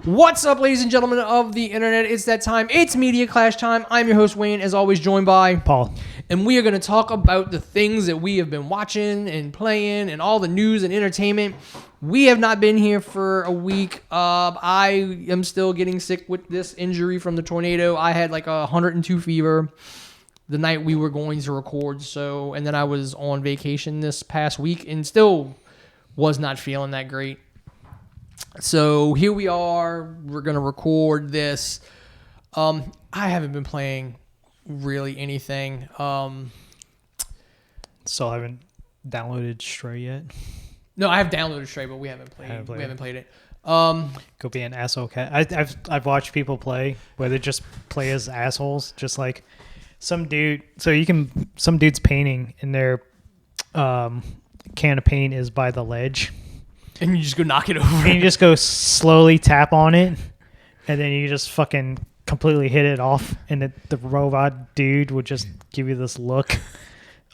What's up, ladies and gentlemen of the internet? It's that time. It's Media Clash time. I'm your host, Wayne, as always joined by Paul. And we are going to talk about the things that we have been watching and playing and all the news and entertainment. We have not been here for a week. I am still getting sick with this injury from the tornado. I had like 102 fever the night we were going to record. And then I was on vacation this past week and still was not feeling that great. So here we are. We're going to record this. I haven't been playing really anything. Still haven't downloaded Stray yet. No, I have downloaded Stray, but we haven't played it. Go be an asshole cat. I've watched people play where they just play as assholes, just like some dude. So some dude's painting and their can of paint is by the ledge. And you just go knock it over. And you just go slowly tap on it, and then you just fucking completely hit it off, and the robot dude would just give you this look,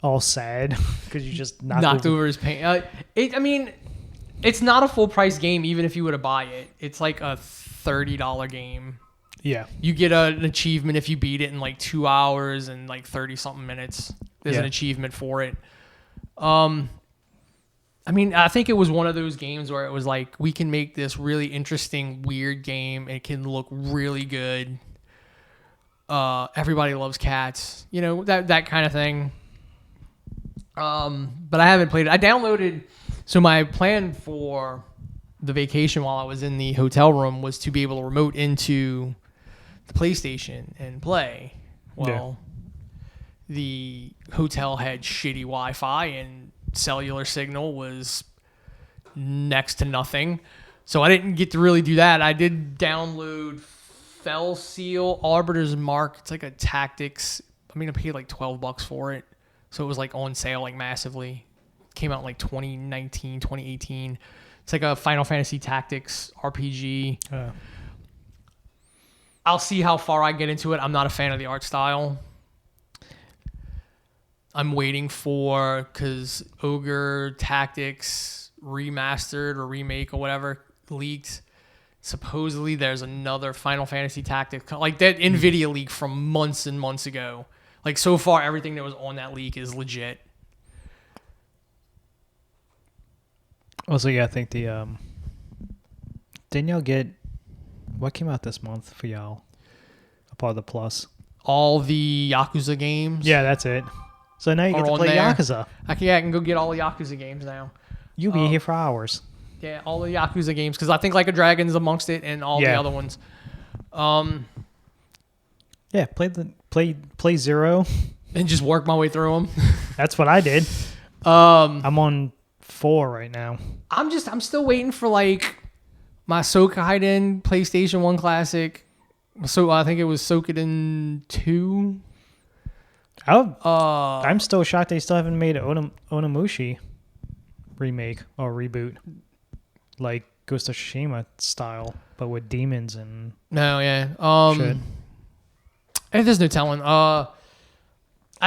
all sad, because you just knocked over his paint. It's not a full price game, even if you were to buy it. It's like a $30 game. Yeah. You get an achievement if you beat it in like 2 hours and like 30-something minutes. There's an achievement for it. I think it was one of those games where it was like, we can make this really interesting, weird game. It can look really good. Everybody loves cats. You know, that kind of thing. But I haven't played it. I downloaded... So my plan for the vacation while I was in the hotel room was to be able to remote into the PlayStation and play. Well, the hotel had shitty Wi-Fi and cellular signal was next to nothing, so I didn't get to really do that. I did download Fell Seal Arbiter's Mark. It's like a tactics. I paid like $12 for it, so it was like on sale like massively. Came out in like 2019, 2018. It's like a Final Fantasy Tactics RPG. I'll see how far I get into it. I'm not a fan of the art style. I'm waiting because Ogre Tactics Remastered or Remake or whatever leaked. Supposedly there's another Final Fantasy Tactics, like that NVIDIA leak from months and months ago. Like so far, everything that was on that leak is legit. Also, I think the didn't y'all get what came out this month for y'all? A part of the Plus. All the Yakuza games. Yeah, that's it. So now you get to play Yakuza. I can go get all the Yakuza games now. You'll be here for hours. Yeah, all the Yakuza games, because I think Like a Dragon's amongst it and all the other ones. Yeah, play Zero. And just work my way through them. That's what I did. I'm on 4 right now. I'm still waiting for like my Sokaiden PlayStation 1 Classic. So I think it was Sokaiden 2. I'm still shocked they still haven't made an Onimushi remake or reboot, like Ghost of Tsushima style, but with demons and shit. And there's no telling. I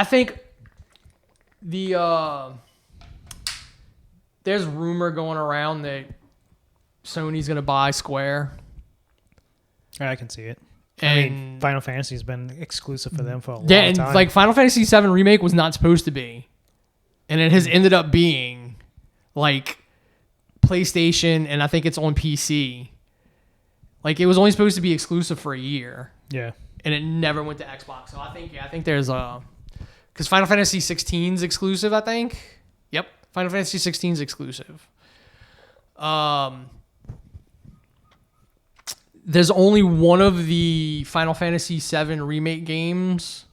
think there's rumor going around that Sony's gonna buy Square. I can see it. And Final Fantasy's been exclusive for them for a long time. Yeah, and like Final Fantasy VII Remake was not supposed to be. And it has ended up being like PlayStation, and I think it's on PC. Like it was only supposed to be exclusive for a year. Yeah. And it never went to Xbox. So I think there's because Final Fantasy 16 is exclusive, I think. Yep. Final Fantasy 16 is exclusive. There's only one of the Final Fantasy VII Remake games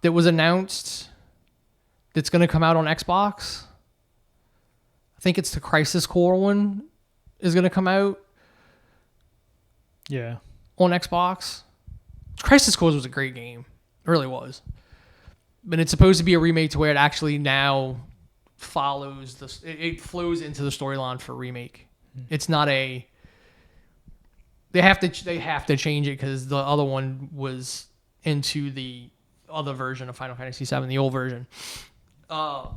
that was announced that's going to come out on Xbox. I think it's the Crisis Core one is going to come out. Yeah. On Xbox. Crisis Core was a great game. It really was. But it's supposed to be a remake to where it actually now follows it flows into the storyline for remake. It's not a... They have to change it because the other one was into the other version of Final Fantasy VII, the old version. But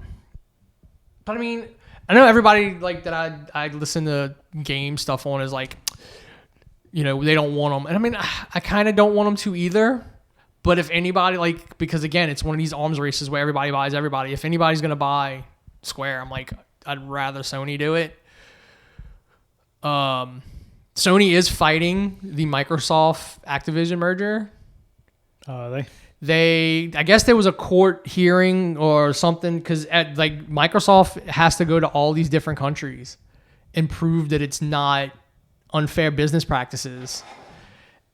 I mean, I know everybody like that I listen to game stuff on is like, they don't want them. And I mean, I kind of don't want them to either. But if anybody, because again, it's one of these arms races where everybody buys everybody. If anybody's going to buy Square, I'm like, I'd rather Sony do it. Sony is fighting the Microsoft Activision merger. I guess there was a court hearing or something because Microsoft has to go to all these different countries and prove that it's not unfair business practices.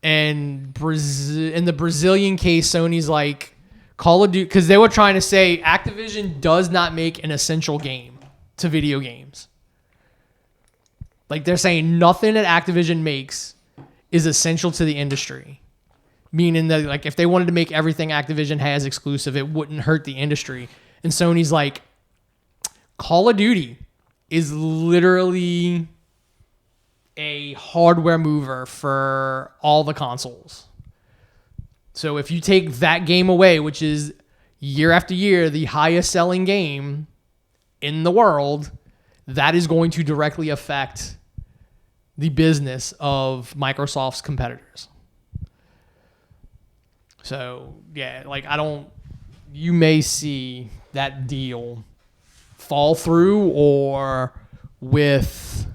And in the Brazilian case, Sony's like Call of Duty, because they were trying to say Activision does not make an essential game to video games. Like they're saying nothing that Activision makes is essential to the industry. Meaning that like if they wanted to make everything Activision has exclusive, it wouldn't hurt the industry. And Sony's like, Call of Duty is literally a hardware mover for all the consoles. So if you take that game away, which is year after year the highest selling game in the world, that is going to directly affect the business of Microsoft's competitors. So, yeah, you may see that deal fall through or with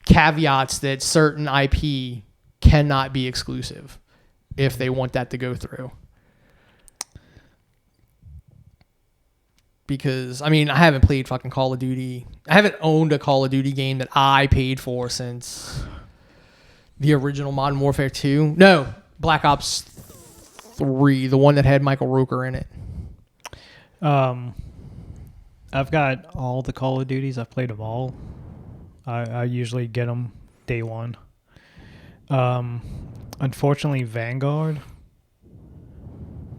caveats that certain IP cannot be exclusive if they want that to go through. Because, I mean, I haven't played fucking Call of Duty. I haven't owned a Call of Duty game that I paid for since the original Modern Warfare 2. No, Black Ops 3, the one that had Michael Rooker in it. I've got all the Call of Duties. I've played them all. I usually get them day one. Unfortunately, Vanguard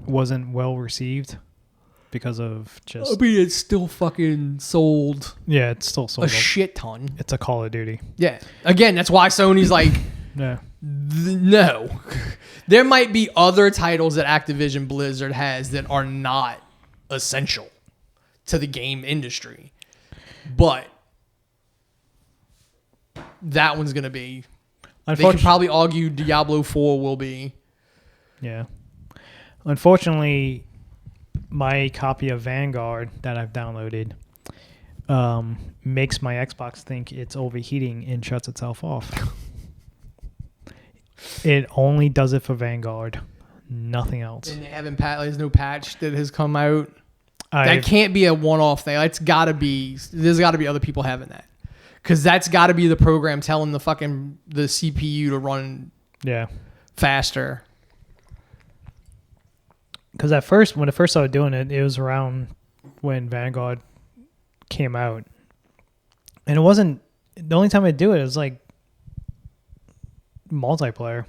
wasn't well received because of just... I mean, it's still fucking sold. Yeah, it's still sold a shit ton. It's a Call of Duty. Yeah. Again, that's why Sony's like... Yeah. No. There might be other titles that Activision Blizzard has that are not essential to the game industry. But that one's going to be... They could probably argue Diablo 4 will be. Yeah. Unfortunately, my copy of Vanguard that I've downloaded makes my Xbox think it's overheating and shuts itself off. It only does it for Vanguard, nothing else. And they haven't there's no patch that has come out. That can't be a one-off thing. There's got to be other people having that. Because that's got to be the program telling the CPU to run faster. Because when I first started doing it, it was around when Vanguard came out. And it wasn't, the only time I'd do it was like multiplayer.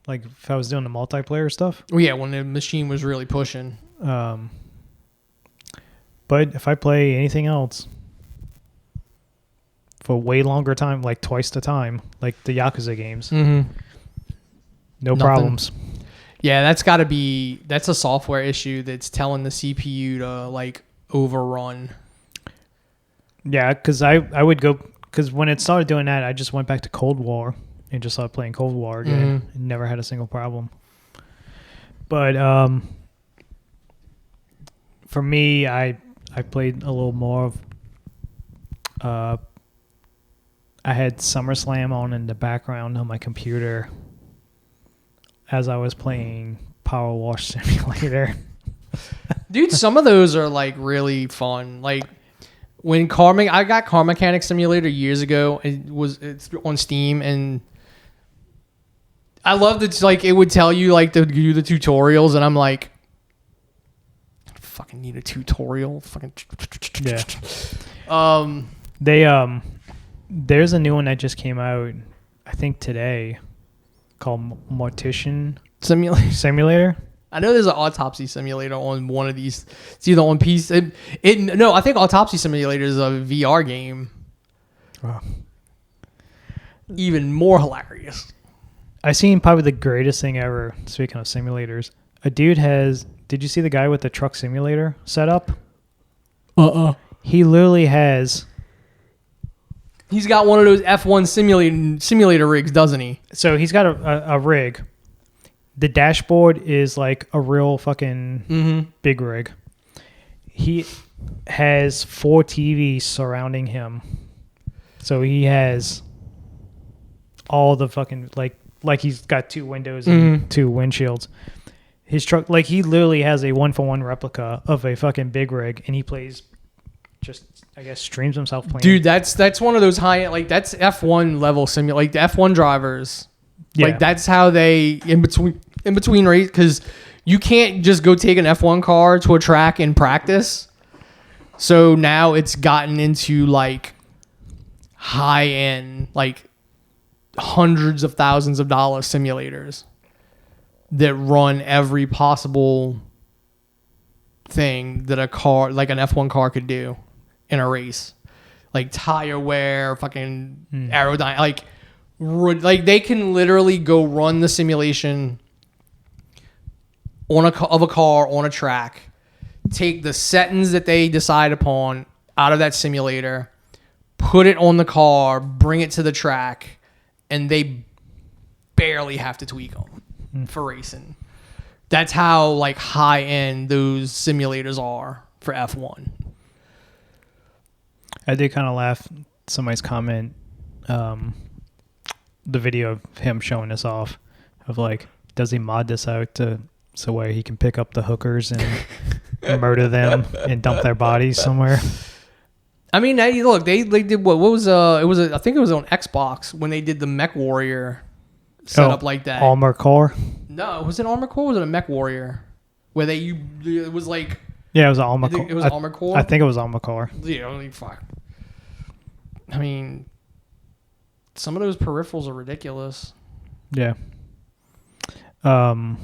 Like if I was doing the multiplayer stuff. Well, yeah, when the machine was really pushing. But if I play anything else for way longer time, like twice the time, like the Yakuza games, no problems. Yeah, that's a software issue that's telling the CPU to like overrun. Yeah, because I would go, because when it started doing that, I just went back to Cold War and just started playing Cold War again. And never had a single problem. But for me, I played a little more of. I had SummerSlam on in the background on my computer as I was playing Power Wash Simulator. Dude, some of those are like really fun. Like when I got Car Mechanic Simulator years ago. It's on Steam, and I loved it. Like it would tell you like to do the tutorials, and I'm like, I fucking need a tutorial. Fucking yeah. There's a new one that just came out, I think today, called Mortician Simulator. I know there's an Autopsy Simulator on one of these. It's either on PC. No, I think Autopsy Simulator is a VR game. Oh. Even more hilarious. I seen probably the greatest thing ever, speaking of simulators. A dude did you see the guy with the truck simulator set up? He literally has He's got one of those F1 simulator rigs, doesn't he? So he's got a rig. The dashboard is like a real fucking big rig. He has 4 TVs surrounding him. So he has all the fucking like he's got 2 windows and 2 windshields. His truck, like he literally has a 1-for-1 replica of a fucking big rig, and he plays just, I guess, streams himself playing. Dude, that's one of those high, like that's F1 level like the F1 drivers. Yeah. Like that's how they in between race, because you can't just go take an F1 car to a track and practice. So now it's gotten into like high end, like hundreds of thousands of dollars simulators that run every possible thing that a car, like an F1 car, could do in a race. Like tire wear, fucking aerodynamic, like they can literally go run the simulation of a car on a track, take the settings that they decide upon out of that simulator, put it on the car, bring it to the track, and they barely have to tweak them for racing. That's how like high end those simulators are for F1. I did kind of laugh. Somebody's comment, the video of him showing us off, of like, does he mod this out so where he can pick up the hookers and murder them and dump their bodies somewhere? I mean, look, they did what was I think it was on Xbox when they did the Mech Warrior setup like that. Armor Core? No, was it Armor Core or was it a Mech Warrior? Where it was like... Yeah, it was Armor Core. It was Armor Core? I think it was Armor Core. Yeah, fuck. I mean, some of those peripherals are ridiculous. Yeah. Other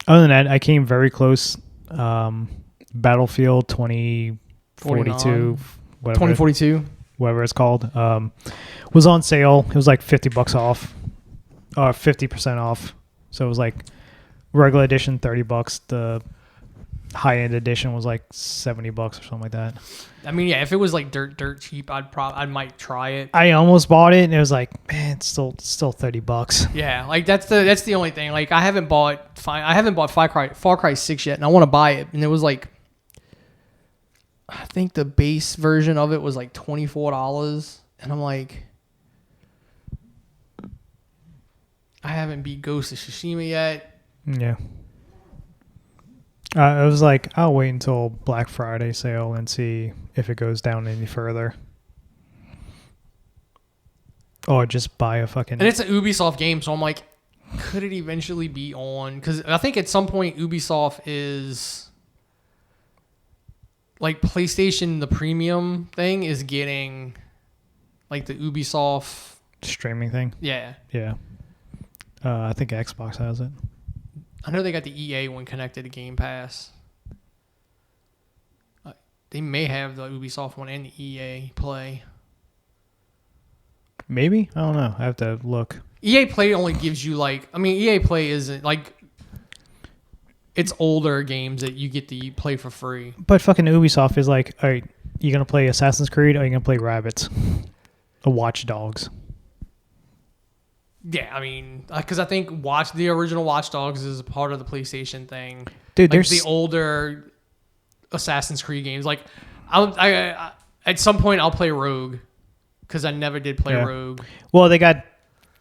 than that, I came very close. Battlefield 2042, whatever, 2042, whatever it's called, was on sale. It was like $50 off, or 50% off. So it was like regular edition $30. The high end edition was like $70 or something like that. I mean, yeah, if it was like dirt cheap, I might try it. I almost bought it, and it was like, man, it's still $30. Yeah, like that's the only thing. Like I haven't bought Far Cry 6 yet, and I want to buy it. And it was like, I think the base version of it was like $24, and I'm like, I haven't beat Ghost of Tsushima yet. Yeah. I was like, I'll wait until Black Friday sale and see if it goes down any further. Or just buy a fucking... And it's an Ubisoft game, so I'm like, could it eventually be on? Because I think at some point Ubisoft is... Like PlayStation, the premium thing is getting... Like the Ubisoft... Streaming thing? Yeah. Yeah. I think Xbox has it. I know they got the EA one connected to Game Pass. They may have the Ubisoft one and the EA Play. Maybe? I don't know. I have to look. EA Play only gives you like... I mean, EA Play isn't like... It's older games that you get to play for free. But fucking Ubisoft is like, all right, you going to play Assassin's Creed or you going to play Rabbids? Or Watch Dogs? Yeah, I mean, because I think the original Watch Dogs is a part of the PlayStation thing. Dude, like there's the older Assassin's Creed games. Like, I at some point I'll play Rogue because I never did play Rogue. Well, they got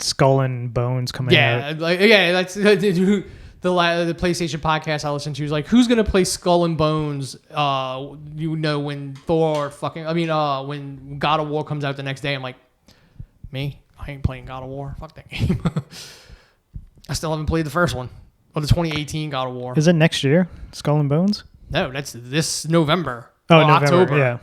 Skull and Bones coming out. That's the PlayStation podcast I listened to is like, who's gonna play Skull and Bones? When when God of War comes out the next day, I'm like, me. I ain't playing God of War. Fuck that game. I still haven't played the first one. Or the 2018 God of War. Is it next year? Skull and Bones? No, that's this November. Oh, November. October. Yeah.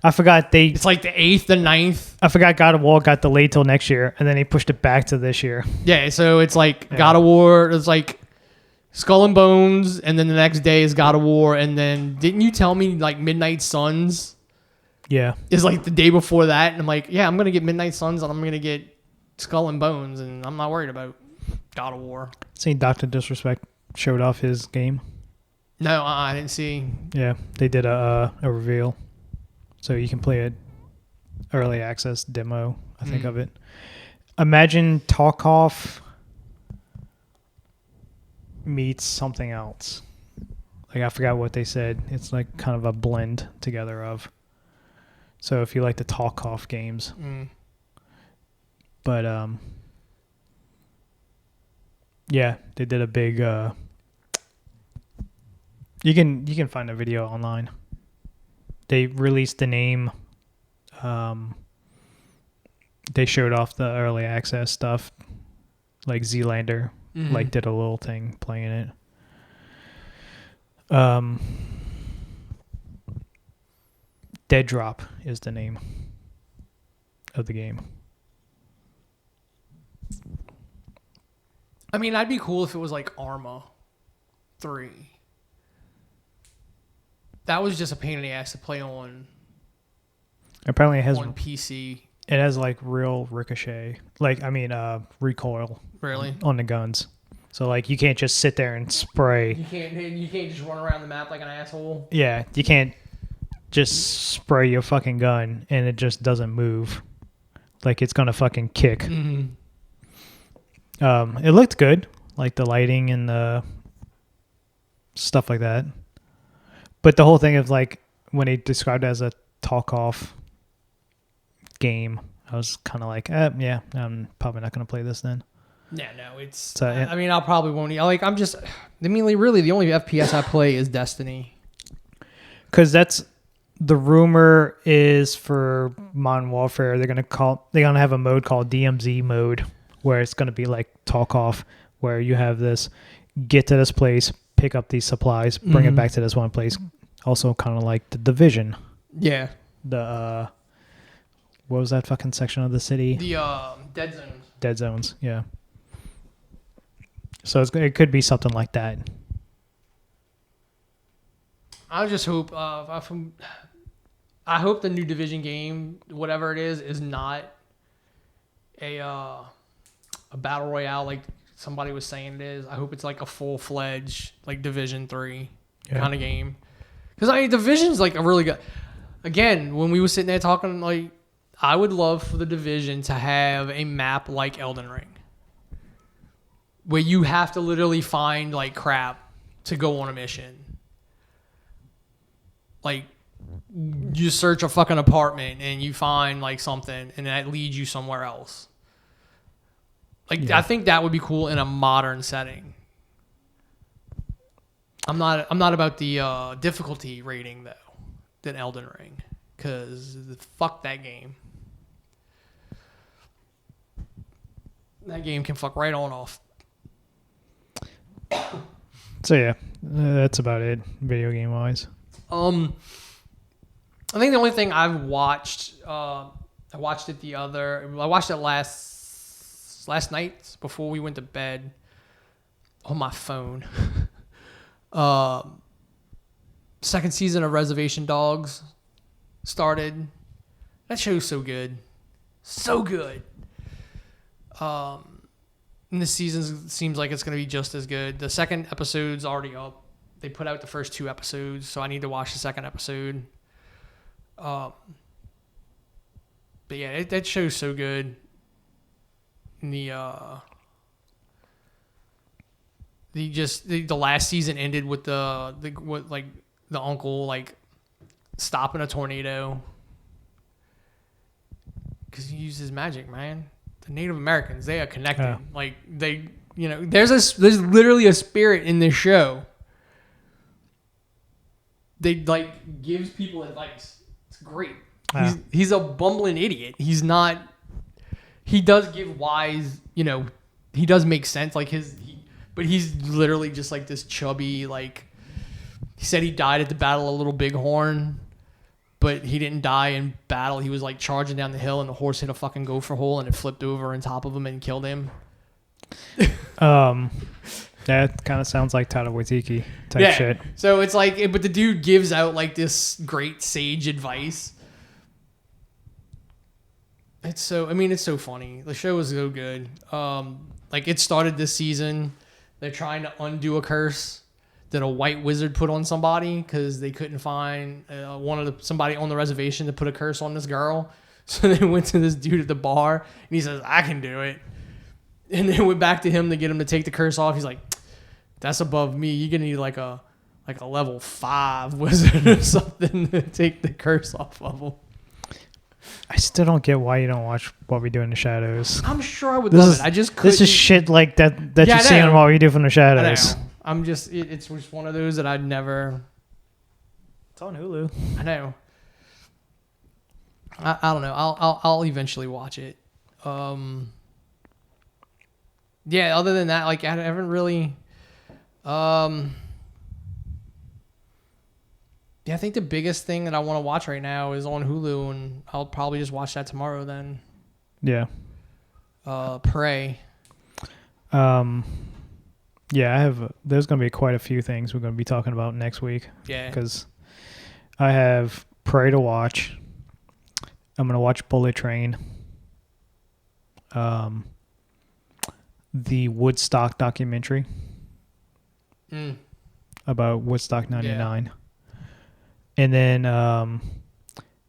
I forgot It's like the 8th, the 9th. I forgot God of War got delayed till next year, and then they pushed it back to this year. Yeah, so it's like God of War. It's like Skull and Bones, and then the next day is God of War, and then didn't you tell me like Midnight Suns? Yeah. Is like the day before that, and I'm like, yeah, I'm gonna get Midnight Suns, and I'm gonna get Skull and Bones, and I'm not worried about God of War. Seen Dr. Disrespect showed off his game. No, I didn't see. Yeah, they did a reveal, so you can play it early access demo, I think, of it. Imagine Tarkov meets something else. Like, I forgot what they said. It's like kind of a blend together of. So if you like the Tarkov games. But, yeah, they did a big, you can find a video online. They released the name. They showed off the early access stuff. Like Zealander, like did a little thing playing it. Dead Drop is the name of the game. I mean, I'd be cool if it was like Arma 3. That was just a pain in the ass to play on. Apparently, it has on PC. It has like real ricochet, recoil. Really? On the guns. So like you can't just sit there and spray. You can't just run around the map like an asshole. Yeah, you can't just spray your fucking gun and it just doesn't move. Like it's gonna fucking kick. Mm-hmm. It looked good, like the lighting and the stuff like that. But the whole thing of like when they described it as a Tarkov game, I was kind of like, yeah, I'm probably not going to play this then. Yeah, no, it's. So, I mean, I'll probably won't. Really, the only FPS I play is Destiny. Because that's the rumor is for Modern Warfare. They're gonna have a mode called DMZ mode, where it's gonna be like Tarkov, where you have this get to this place, pick up these supplies, bring it back to this one place. Also, kind of like the Division. Yeah. The what was that fucking section of the city? The Dead Zones. Dead Zones, yeah. So it could be something like that. I just hope I hope the new Division game, whatever it is not a battle royale like somebody was saying it is. I hope it's like a full-fledged like Division 3 kind of game. Because Division's like a really good. Again, when we were sitting there talking, like I would love for the Division to have a map like Elden Ring, where you have to literally find like crap to go on a mission. Like you search a fucking apartment and you find like something, and that leads you somewhere else. Like I think that would be cool in a modern setting. I'm not about the difficulty rating though than Elden Ring, because fuck that game. That game can fuck right on off. So yeah, that's about it, video game wise. I think the only thing I've watched, I watched it last night before we went to bed on my phone. Second season of Reservation Dogs started. That show's so good. So good. And this season seems like it's going to be just as good. The second episode's already up. They put out the first 2 episodes, so I need to watch the second episode. But yeah, that show's so good. And the last season ended with the uncle like stopping a tornado because he used his magic, man. The Native Americans, they are connected. Yeah. Like they, there's literally a spirit in this show. They like gives people advice. It's great. Yeah. He's a bumbling idiot. He's not. He does give wise. He does make sense. Like but he's literally just like this chubby. Like he said, he died at the Battle of Little Bighorn, but he didn't die in battle. He was like charging down the hill, and the horse hit a fucking gopher hole, and it flipped over on top of him and killed him. That kind of sounds like Taika Waititi type shit. So it's like, but the dude gives out like this great sage advice. It's so funny. The show is so good. Like it started this season. They're trying to undo a curse that a white wizard put on somebody because they couldn't find somebody on the reservation to put a curse on this girl. So they went to this dude at the bar, and he says, I can do it. And they went back to him to get him to take the curse off. He's like, that's above me. You're going to need like a level 5 wizard or something to take the curse off of him. I still don't get why you don't watch What We Do in the Shadows. I'm sure I would love it. I just couldn't. This is shit like that Yeah, you see on What We Do from the Shadows. I know. I'm just, it's just one of those that I'd never. It's on Hulu. I know. I don't know. I'll eventually watch it. Yeah. Other than that, like I haven't really. Yeah, I think the biggest thing that I want to watch right now is on Hulu, and I'll probably just watch that tomorrow. Then. Yeah. Prey. Yeah, I have. There's going to be quite a few things we're going to be talking about next week. Yeah. Because I have Prey to watch. I'm going to watch Bullet Train. The Woodstock documentary. About Woodstock 99. Yeah. And then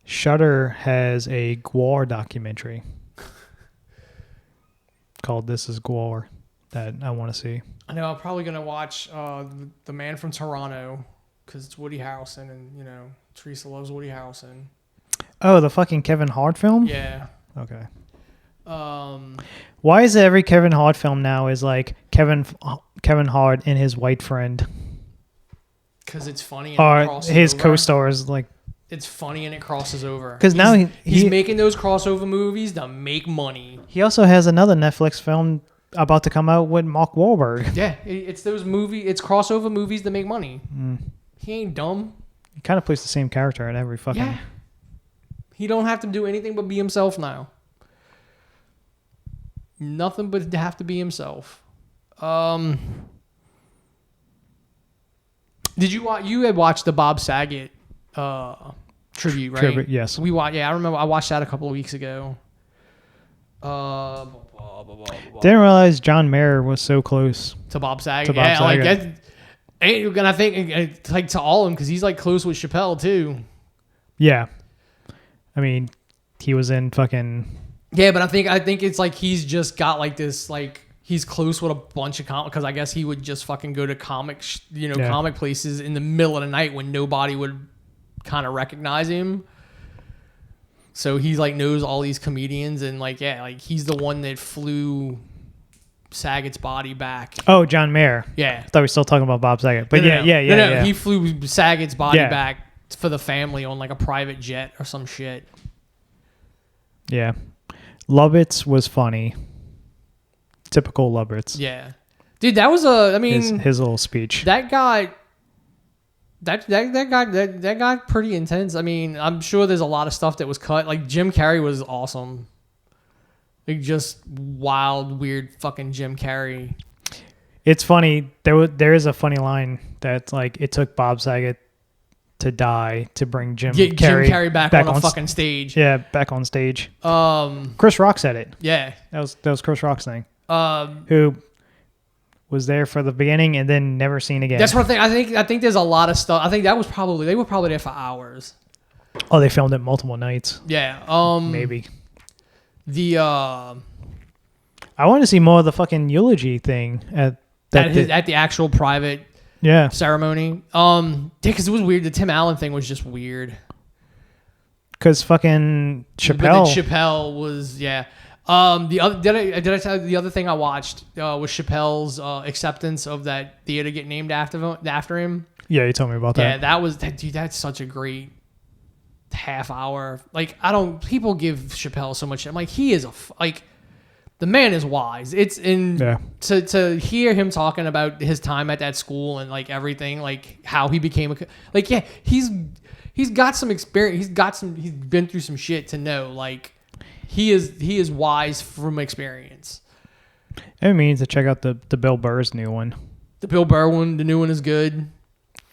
Shudder has a Gwar documentary called This Is Gwar that I want to see. I know I'm probably going to watch The Man from Toronto because it's Woody Harrelson, and, you know, Teresa loves Woody Harrelson. Oh, the fucking Kevin Hart film? Yeah. Okay. Why is every Kevin Hart film now is like Kevin Hart and his white friend? Because it's funny. And or his co-stars, like. It's funny and it crosses over. Because now he's making those crossover movies to make money. He also has another Netflix film about to come out with Mark Wahlberg. Yeah, it's it's crossover movies that make money. He ain't dumb. He kind of plays the same character in every fucking. Yeah. He don't have to do anything but be himself now. Nothing but to have to be himself. Did you watch? You had watched the Bob Saget tribute, right? Tribute, yes. We watched. Yeah, I remember. I watched that a couple of weeks ago. Didn't realize John Mayer was so close to Bob Saget. Like that. And I think like to all of them because he's like close with Chappelle too. Yeah, I mean, he was in fucking. Yeah, but I think it's like he's just got like this like. He's close with a bunch of comic because I guess he would just fucking go to comic places in the middle of the night when nobody would kind of recognize him. So he like knows all these comedians and like he's the one that flew Saget's body back. Oh, John Mayer. Yeah, I thought we were still talking about Bob Saget, but no. Yeah. He flew Saget's body back for the family on like a private jet or some shit. Yeah, Lovitz was funny. Typical Lovitz. Yeah, dude, that was his little speech. That guy pretty intense. I mean, I'm sure there's a lot of stuff that was cut. Like Jim Carrey was awesome. Like just wild, weird, fucking Jim Carrey. It's funny. There is a funny line that's like it took Bob Saget to die to bring Jim Carrey back on a fucking stage. Yeah, back on stage. Chris Rock said it. Yeah, that was Chris Rock's thing. Who was there for the beginning and then never seen again. That's one thing. I think there's a lot of stuff. I think that was they were probably there for hours. Oh, they filmed it multiple nights. Yeah. Maybe. I want to see more of the fucking eulogy thing at the actual private ceremony. Because it was weird. The Tim Allen thing was just weird. Because fucking Chappelle. Chappelle was did I tell you the other thing I watched was Chappelle's acceptance of that theater getting named after him? Yeah, you told me about that. Yeah, dude, that's such a great half hour. Like people give Chappelle so much. I'm like, he is the man is wise. It's to hear him talking about his time at that school and like everything, like how he became he's got some experience. He's been through some shit to know like. He is wise from experience. I mean, to check out the Bill Burr's new one. The Bill Burr one, the new one is good.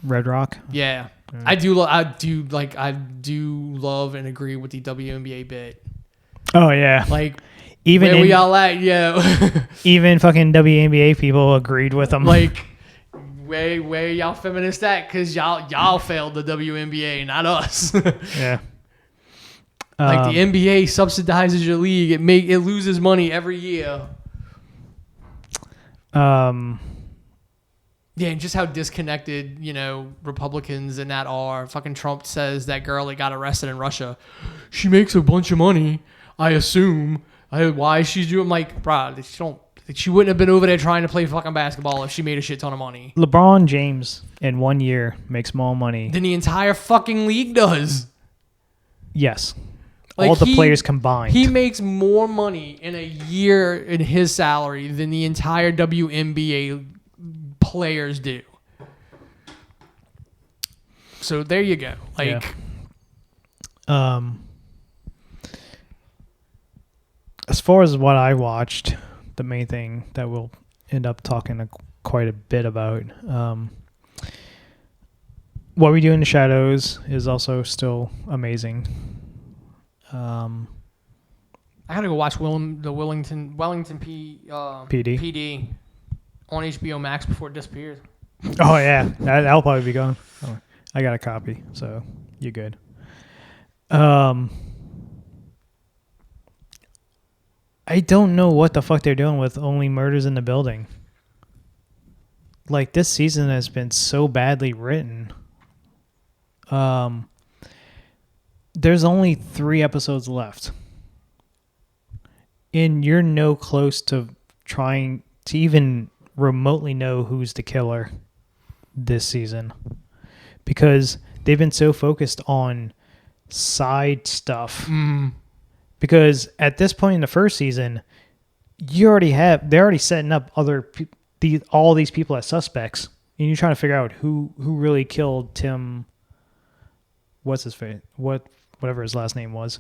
Red Rock. Yeah. I do love and agree with the WNBA bit. Oh yeah. Like even where we all at, yeah. Even fucking WNBA people agreed with them. Like where y'all feminists at? Because y'all failed the WNBA, not us. Yeah. Like the NBA subsidizes your league. It loses money every year. Yeah, and just how disconnected, Republicans and that are. Fucking Trump says that girl that got arrested in Russia, she makes a bunch of money, I assume. Why she's doing, like, bro, she wouldn't have been over there trying to play fucking basketball if she made a shit ton of money. LeBron James in 1 year makes more money than the entire fucking league does. Yes. Like all the players combined. He makes more money in a year in his salary than the entire WNBA players do. So there you go. Like, as far as what I watched, the main thing that we'll end up talking quite a bit about, What We Do in the Shadows is also still amazing. I gotta go watch Wellington PD on HBO Max before it disappears. Oh yeah, that'll probably be gone. Oh, I got a copy, so you're good. I don't know what the fuck they're doing with Only Murders in the Building. Like, this season has been so badly written. There's only 3 episodes left. And you're no close to trying to even remotely know who's the killer this season. Because they've been so focused on side stuff. Because at this point in the first season, they're already setting up all these people as suspects. And you're trying to figure out who really killed Tim. What's his face? Whatever his last name was.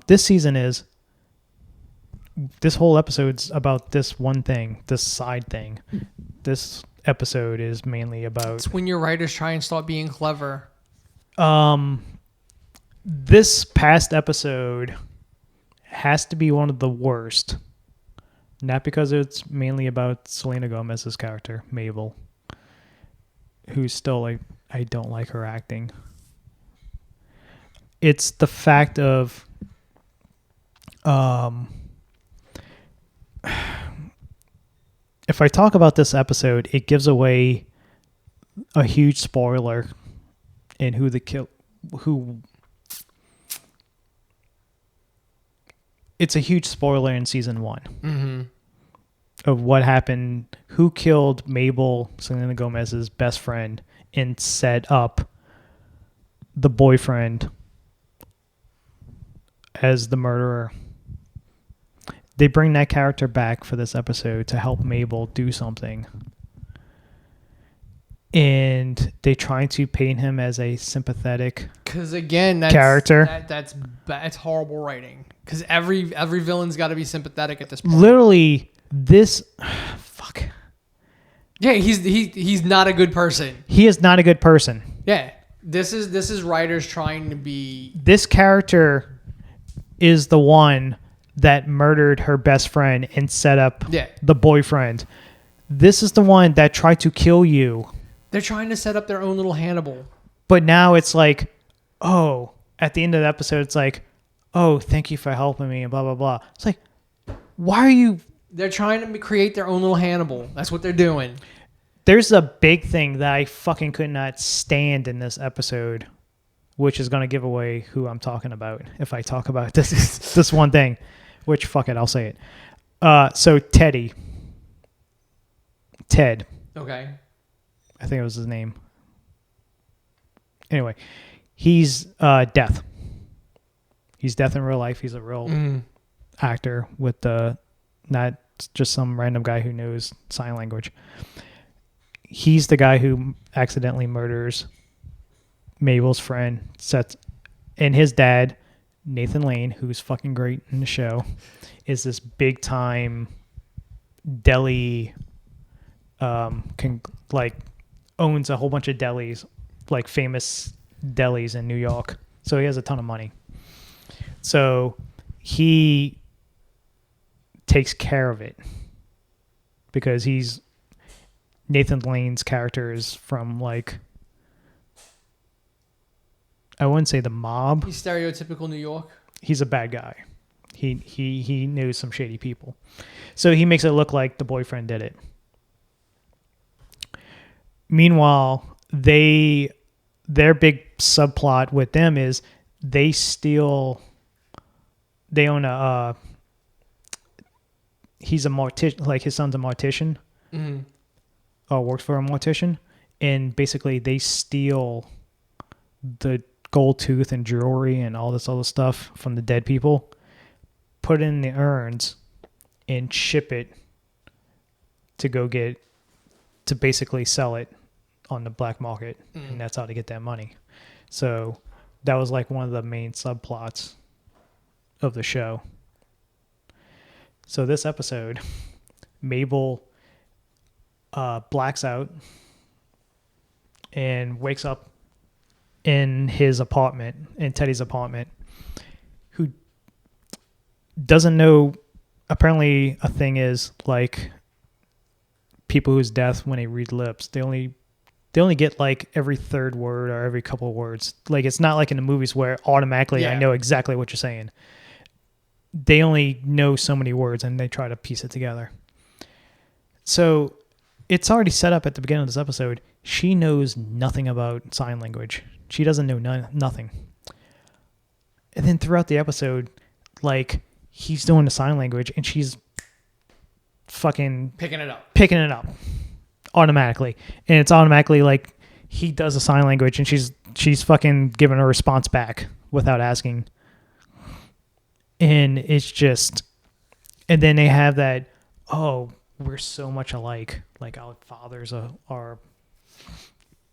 This season is. This whole episode's about this one thing, this side thing. This episode is mainly about. It's when your writers try and start being clever. This past episode has to be one of the worst. Not because it's mainly about Selena Gomez's character, Mabel, who's still like, I don't like her acting. It's the fact of if I talk about this episode, it gives away a huge spoiler in who it's a huge spoiler in season 1 of what happened, who killed Mabel, Selena Gomez's best friend, and set up the boyfriend as the murderer. They bring that character back for this episode to help Mabel do something. And they try to paint him as a sympathetic character. That's horrible writing. Because every villain's got to be sympathetic at this point. Literally, this... Fuck. Yeah, he's not a good person. He is not a good person. Yeah. This is writers trying to be... This character is the one that murdered her best friend and set up the boyfriend. This is the one that tried to kill you. They're trying to set up their own little Hannibal. But now it's like, oh, at the end of the episode, it's like, oh, thank you for helping me and blah, blah, blah. It's like, why are you... They're trying to create their own little Hannibal. That's what they're doing. There's a big thing that I fucking could not stand in this episode, which is going to give away who I'm talking about if I talk about this one thing, which, fuck it, I'll say it. So Ted. Okay. I think it was his name. Anyway, he's Death. He's Death in real life. He's a real actor with not just some random guy who knows sign language. He's the guy who accidentally murders Mabel's friend, and his dad, Nathan Lane, who's fucking great in the show, is this big time deli, owns a whole bunch of delis, like famous delis in New York. So he has a ton of money. So he takes care of it because Nathan Lane's character is from I wouldn't say the mob. He's stereotypical New York. He's a bad guy. He knows some shady people. So he makes it look like the boyfriend did it. Meanwhile, their big subplot with them is they own a he's a mortician, like his son's a mortician. Mm-hmm. Or works for a mortician, and basically they steal the gold tooth and jewelry and all this other stuff from the dead people, put it in the urns, and ship it to basically sell it on the black market, and that's how they get that money. So that was like one of the main subplots of the show. So this episode, Mabel blacks out and wakes up in his apartment, in Teddy's apartment, who doesn't know. Apparently a thing is like people whose death, when they read lips, they only get like every third word or every couple of words. Like it's not like in the movies where automatically I know exactly what you're saying. They only know so many words and they try to piece it together. So it's already set up at the beginning of this episode. She knows nothing about sign language. She doesn't know nothing. And then throughout the episode, like he's doing the sign language and she's fucking picking it up automatically. And it's automatically like he does a sign language and she's fucking giving a response back without asking. And it's just, and then they have that, oh, we're so much alike. Like our fathers are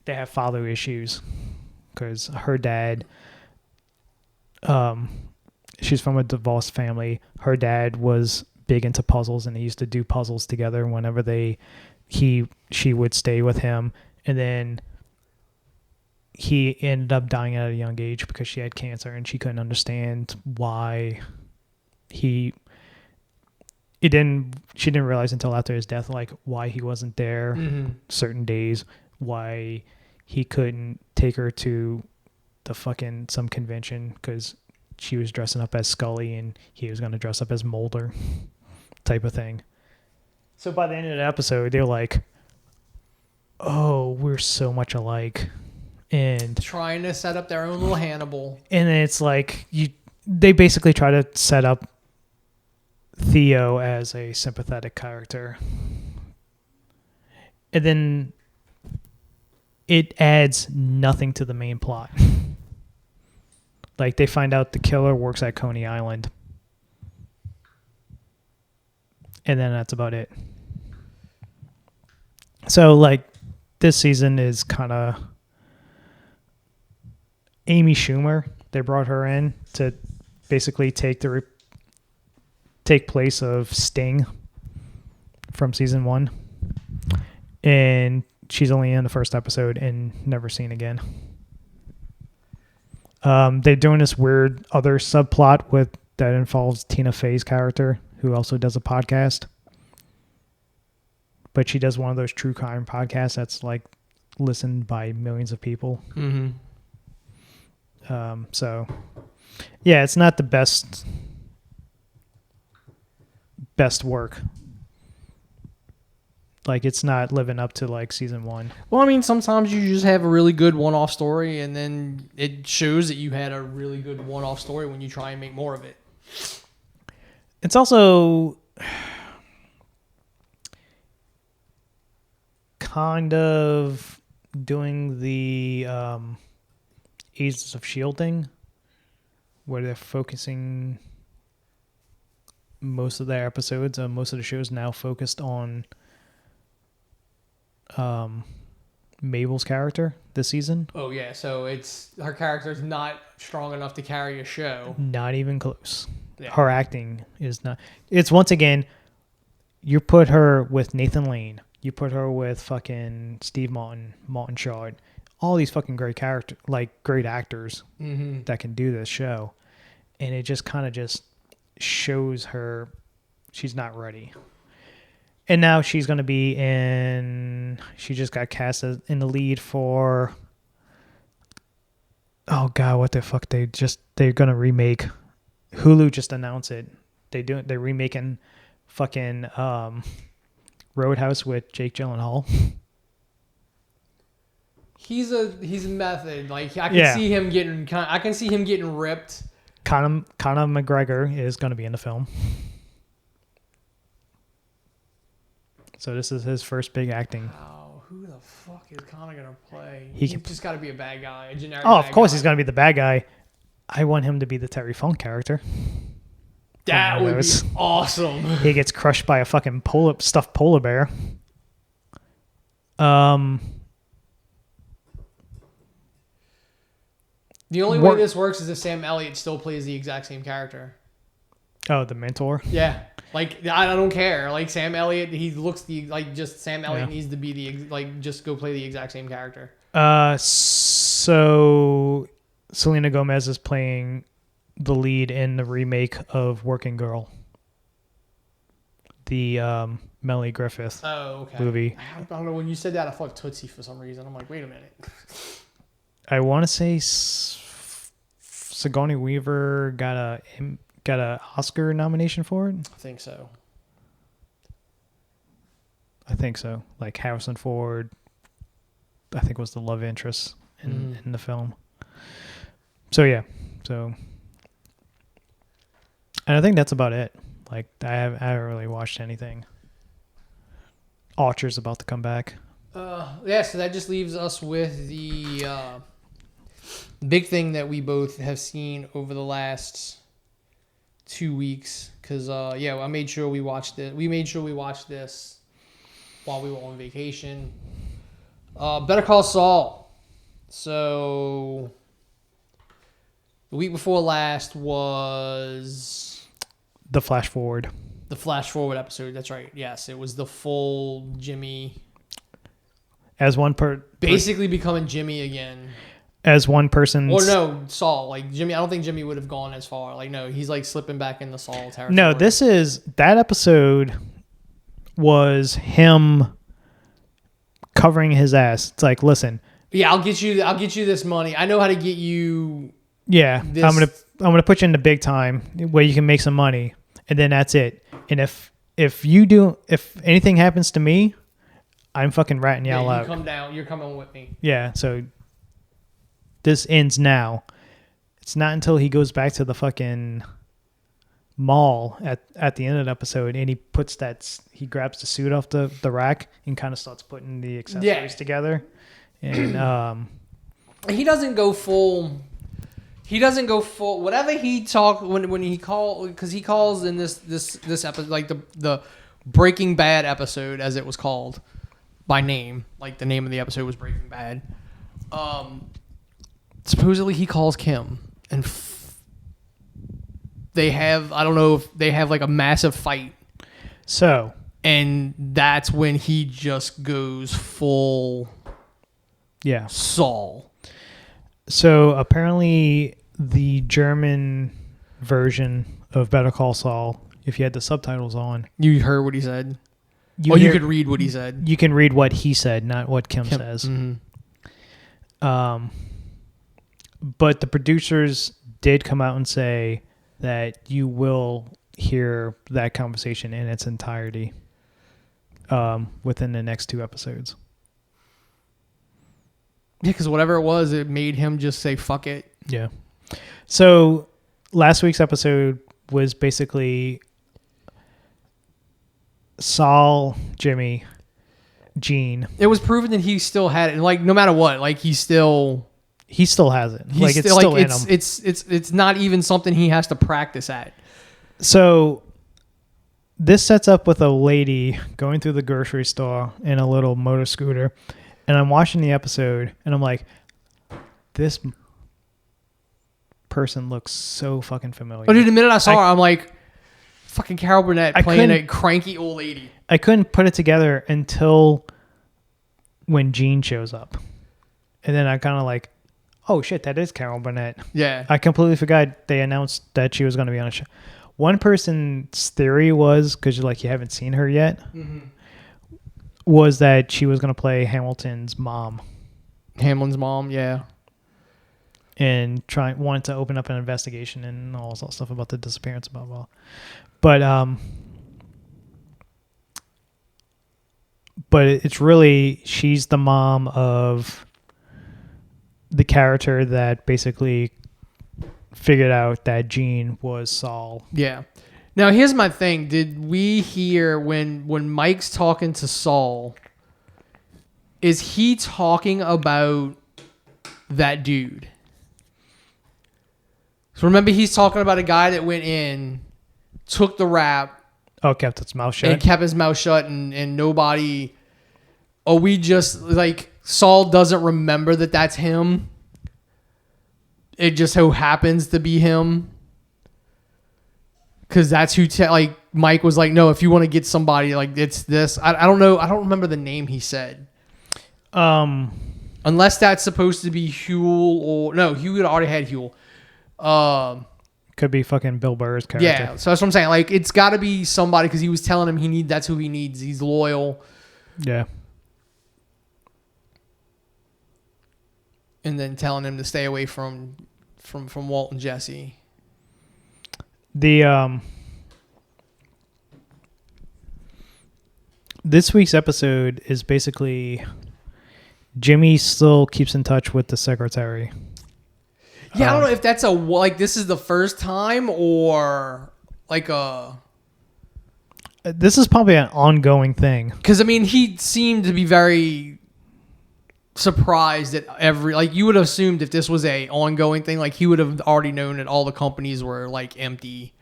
they have father issues because her dad, she's from a divorced family. Her dad was big into puzzles and they used to do puzzles together whenever she would stay with him. And then he ended up dying at a young age because she had cancer and she couldn't understand why she didn't realize until after his death, like why he wasn't there certain days, why he couldn't take her to the fucking some convention because she was dressing up as Scully and he was going to dress up as Mulder type of thing. So by the end of the episode, they're like, oh, we're so much alike. And trying to set up their own little Hannibal. And it's like they basically try to set up Theo as a sympathetic character. And then it adds nothing to the main plot. Like they find out the killer works at Coney Island. And then that's about it. So like this season is kind of Amy Schumer. They brought her in to basically take place of Sting from season 1. And she's only in the first episode and never seen again. They're doing this weird other subplot that involves Tina Fey's character, who also does a podcast. But she does one of those true crime podcasts that's like listened by millions of people. Mm-hmm. So yeah, it's not the best work. Like it's not living up to like season 1. Well, I mean, sometimes you just have a really good one-off story and then it shows that you had a really good one-off story when you try and make more of it. It's also kind of doing the Agents of S.H.I.E.L.D. thing where they're focusing most of their episodes, most of the shows now focused on Mabel's character this season. Oh yeah, so it's her character's not strong enough to carry a show. Not even close. Yeah. Her acting is not. It's once again, you put her with Nathan Lane, you put her with fucking Steve Martin Shard, all these fucking great great actors that can do this show, and it just kind of just shows her she's not ready. And now she's going to be she just got cast in the lead for Oh God, what the fuck? They're gonna remake. Hulu just announced it. They're remaking fucking Roadhouse with Jake Gyllenhaal. He's a method. Like I can see him getting ripped. Conor McGregor is going to be in the film. So this is his first big acting. Wow, who the fuck is Conor gonna play? He's just got to be a bad guy, a generic. Oh, of course guy. he's going to be the bad guy. I want him to be the Terry Funk character. That would be awesome. He gets crushed by a fucking stuffed polar bear. The only way this works is if Sam Elliott still plays the exact same character. Oh, the mentor? Yeah. Like, I don't care. Like, Sam Elliott, he looks Sam Elliott needs to be just go play the exact same character. So Selena Gomez is playing the lead in the remake of Working Girl. The Melanie Griffith movie. I don't know. When you said that, I thought Tootsie for some reason. I'm like, wait a minute. I want to say Sigourney Weaver got a Oscar nomination for it. I think so. Like Harrison Ford, I think was the love interest in the film. So yeah, and I think that's about it. Like I haven't really watched anything. Archer's about to come back. So that just leaves us with the big thing that we both have seen over the last 2 weeks. Because, I made sure we watched it. We made sure we watched this while we were on vacation. Better Call Saul. So, the week before last was... The Flash Forward. The Flash Forward episode. That's right. Yes, it was the full Jimmy... As one basically becoming Jimmy again. As one person. Or no, Saul. Like Jimmy, I don't think Jimmy would have gone as far. Like no, he's like slipping back in the Saul territory. No, that episode was him covering his ass. It's like, listen. Yeah, I'll get you this money. I know how to get you. Yeah, I'm gonna put you in the big time where you can make some money, and then that's it. And if anything happens to me, I'm fucking ratting y'all out. Come down. You're coming with me. Yeah, so this ends now. It's not until he goes back to the fucking mall at the end of the episode and he grabs the suit off the rack and kind of starts putting the accessories together. And he doesn't go full. Whatever he talk when he call, because he calls in this episode, like the Breaking Bad episode as it was called by name, like the name of the episode was Breaking Bad. Supposedly he calls Kim and they have, I don't know if they have like a massive fight. So, and that's when he just goes full Saul. So apparently the German version of Better Call Saul, if you had the subtitles on, you heard what he said. You could read what he said. You can read what he said, not what Kim says. Mm-hmm. But the producers did come out and say that you will hear that conversation in its entirety within the next 2 episodes. Yeah, because whatever it was, it made him just say, fuck it. Yeah. So last week's episode was basically Saul, Jimmy, Gene. It was proven that he still had it. Like, no matter what, like, he still has it. Like, it's still in him. It's not even something he has to practice at. So this sets up with a lady going through the grocery store in a little motor scooter. And I'm watching the episode, and I'm like, this person looks so fucking familiar. But dude, the minute I saw her, I'm like, fucking Carol Burnett playing a cranky old lady. I couldn't put it together until when Gene shows up. And then I kind of like, oh shit, that is Carol Burnett. Yeah. I completely forgot they announced that she was going to be on a show. One person's theory was, because you haven't seen her yet, was that she was going to play Hamilton's mom. Hamlin's mom, yeah. and wanted to open up an investigation and all that stuff about the disappearance, blah blah. But it's really, she's the mom of the character that basically figured out that Gene was Saul. Yeah. Now here's my thing. Did we hear when Mike's talking to Saul, is he talking about that dude? So remember, he's talking about a guy that went in, took the rap. Oh, kept its mouth shut. And kept his mouth shut, and nobody. Or we just, like, Saul doesn't remember that that's him. It just so happens to be him. Because that's who, like, Mike was like, no, if you want to get somebody, like, it's this. I don't know. I don't remember the name he said. Unless that's supposed to be Huel or... No, Huel already had Huel. Could be fucking Bill Burr's character. Yeah, so that's what I'm saying. Like, it's got to be somebody, because he was telling him that's who he needs. He's loyal. Yeah. And then telling him to stay away from Walt and Jesse. The this week's episode is basically Jimmy still keeps in touch with the secretary. Yeah, I don't know if that's like this is the first time or like a... This is probably an ongoing thing. Because, I mean, he seemed to be very surprised at like, you would have assumed if this was a ongoing thing, like, he would have already known that all the companies were, like, empty.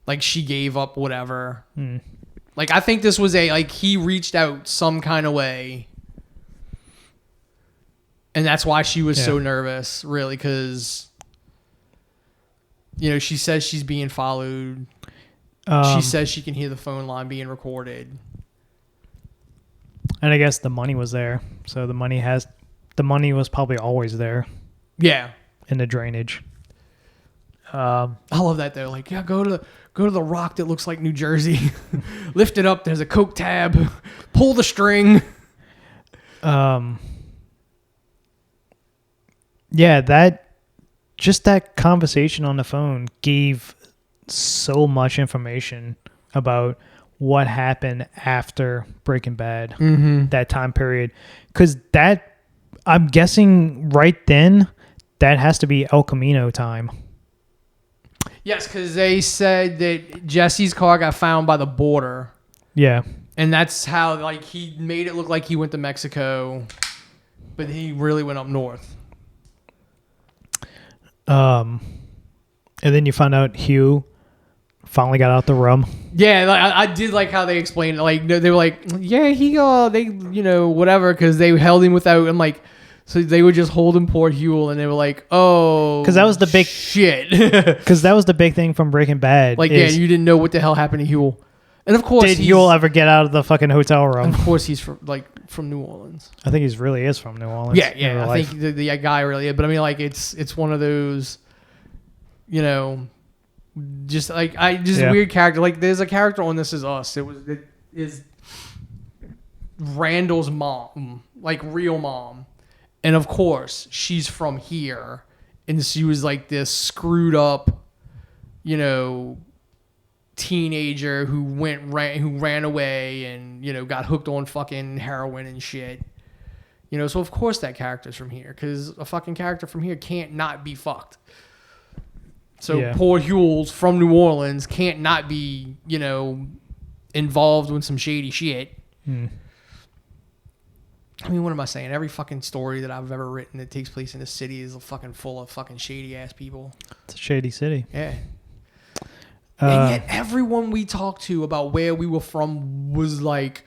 Like, she gave up whatever. Like, I think this was like, he reached out some kind of way. And that's why she was so nervous, really, because, you know, she says she's being followed. She says she can hear the phone line being recorded. And I guess the money was there. So the money was probably always there. Yeah. In the drainage. I love that, though. Like, yeah, go to the rock that looks like New Jersey. Lift it up. There's a Coke tab. Pull the string. Yeah, that conversation on the phone gave so much information about what happened after Breaking Bad, that time period. Because I'm guessing right then, that has to be El Camino time. Yes, because they said that Jesse's car got found by the border. Yeah. And that's how, like, he made it look like he went to Mexico, but he really went up north. And then you find out Hugh finally got out the room. Yeah, like, I did like how they explained it. Like, they were like, yeah, they, you know, whatever, because they held him without, and like, so they would just hold him poor Huel, and they were like, oh, because that was the big shit. Because that was the big thing from Breaking Bad. Like, yeah, you didn't know what the hell happened to Huel. And of course, did Huel ever get out of the fucking hotel room? Of course, he's from New Orleans. I think he really is from New Orleans. Yeah. I think the guy really is. But I mean, like, it's one of those, you know, just like weird character. Like, there's a character on This Is Us. It is Randall's mom, like real mom, and of course she's from here, and she was like this screwed up, you know, teenager who ran away and, you know, got hooked on fucking heroin and shit. You know, so of course that character's from here, because a fucking character from here can't not be fucked. So poor Huel's from New Orleans can't not be, you know, involved with some shady shit. I mean, what am I saying? Every fucking story that I've ever written that takes place in this city is fucking full of fucking shady ass people. It's a shady city. Yeah. And yet everyone we talked to about where we were from was like,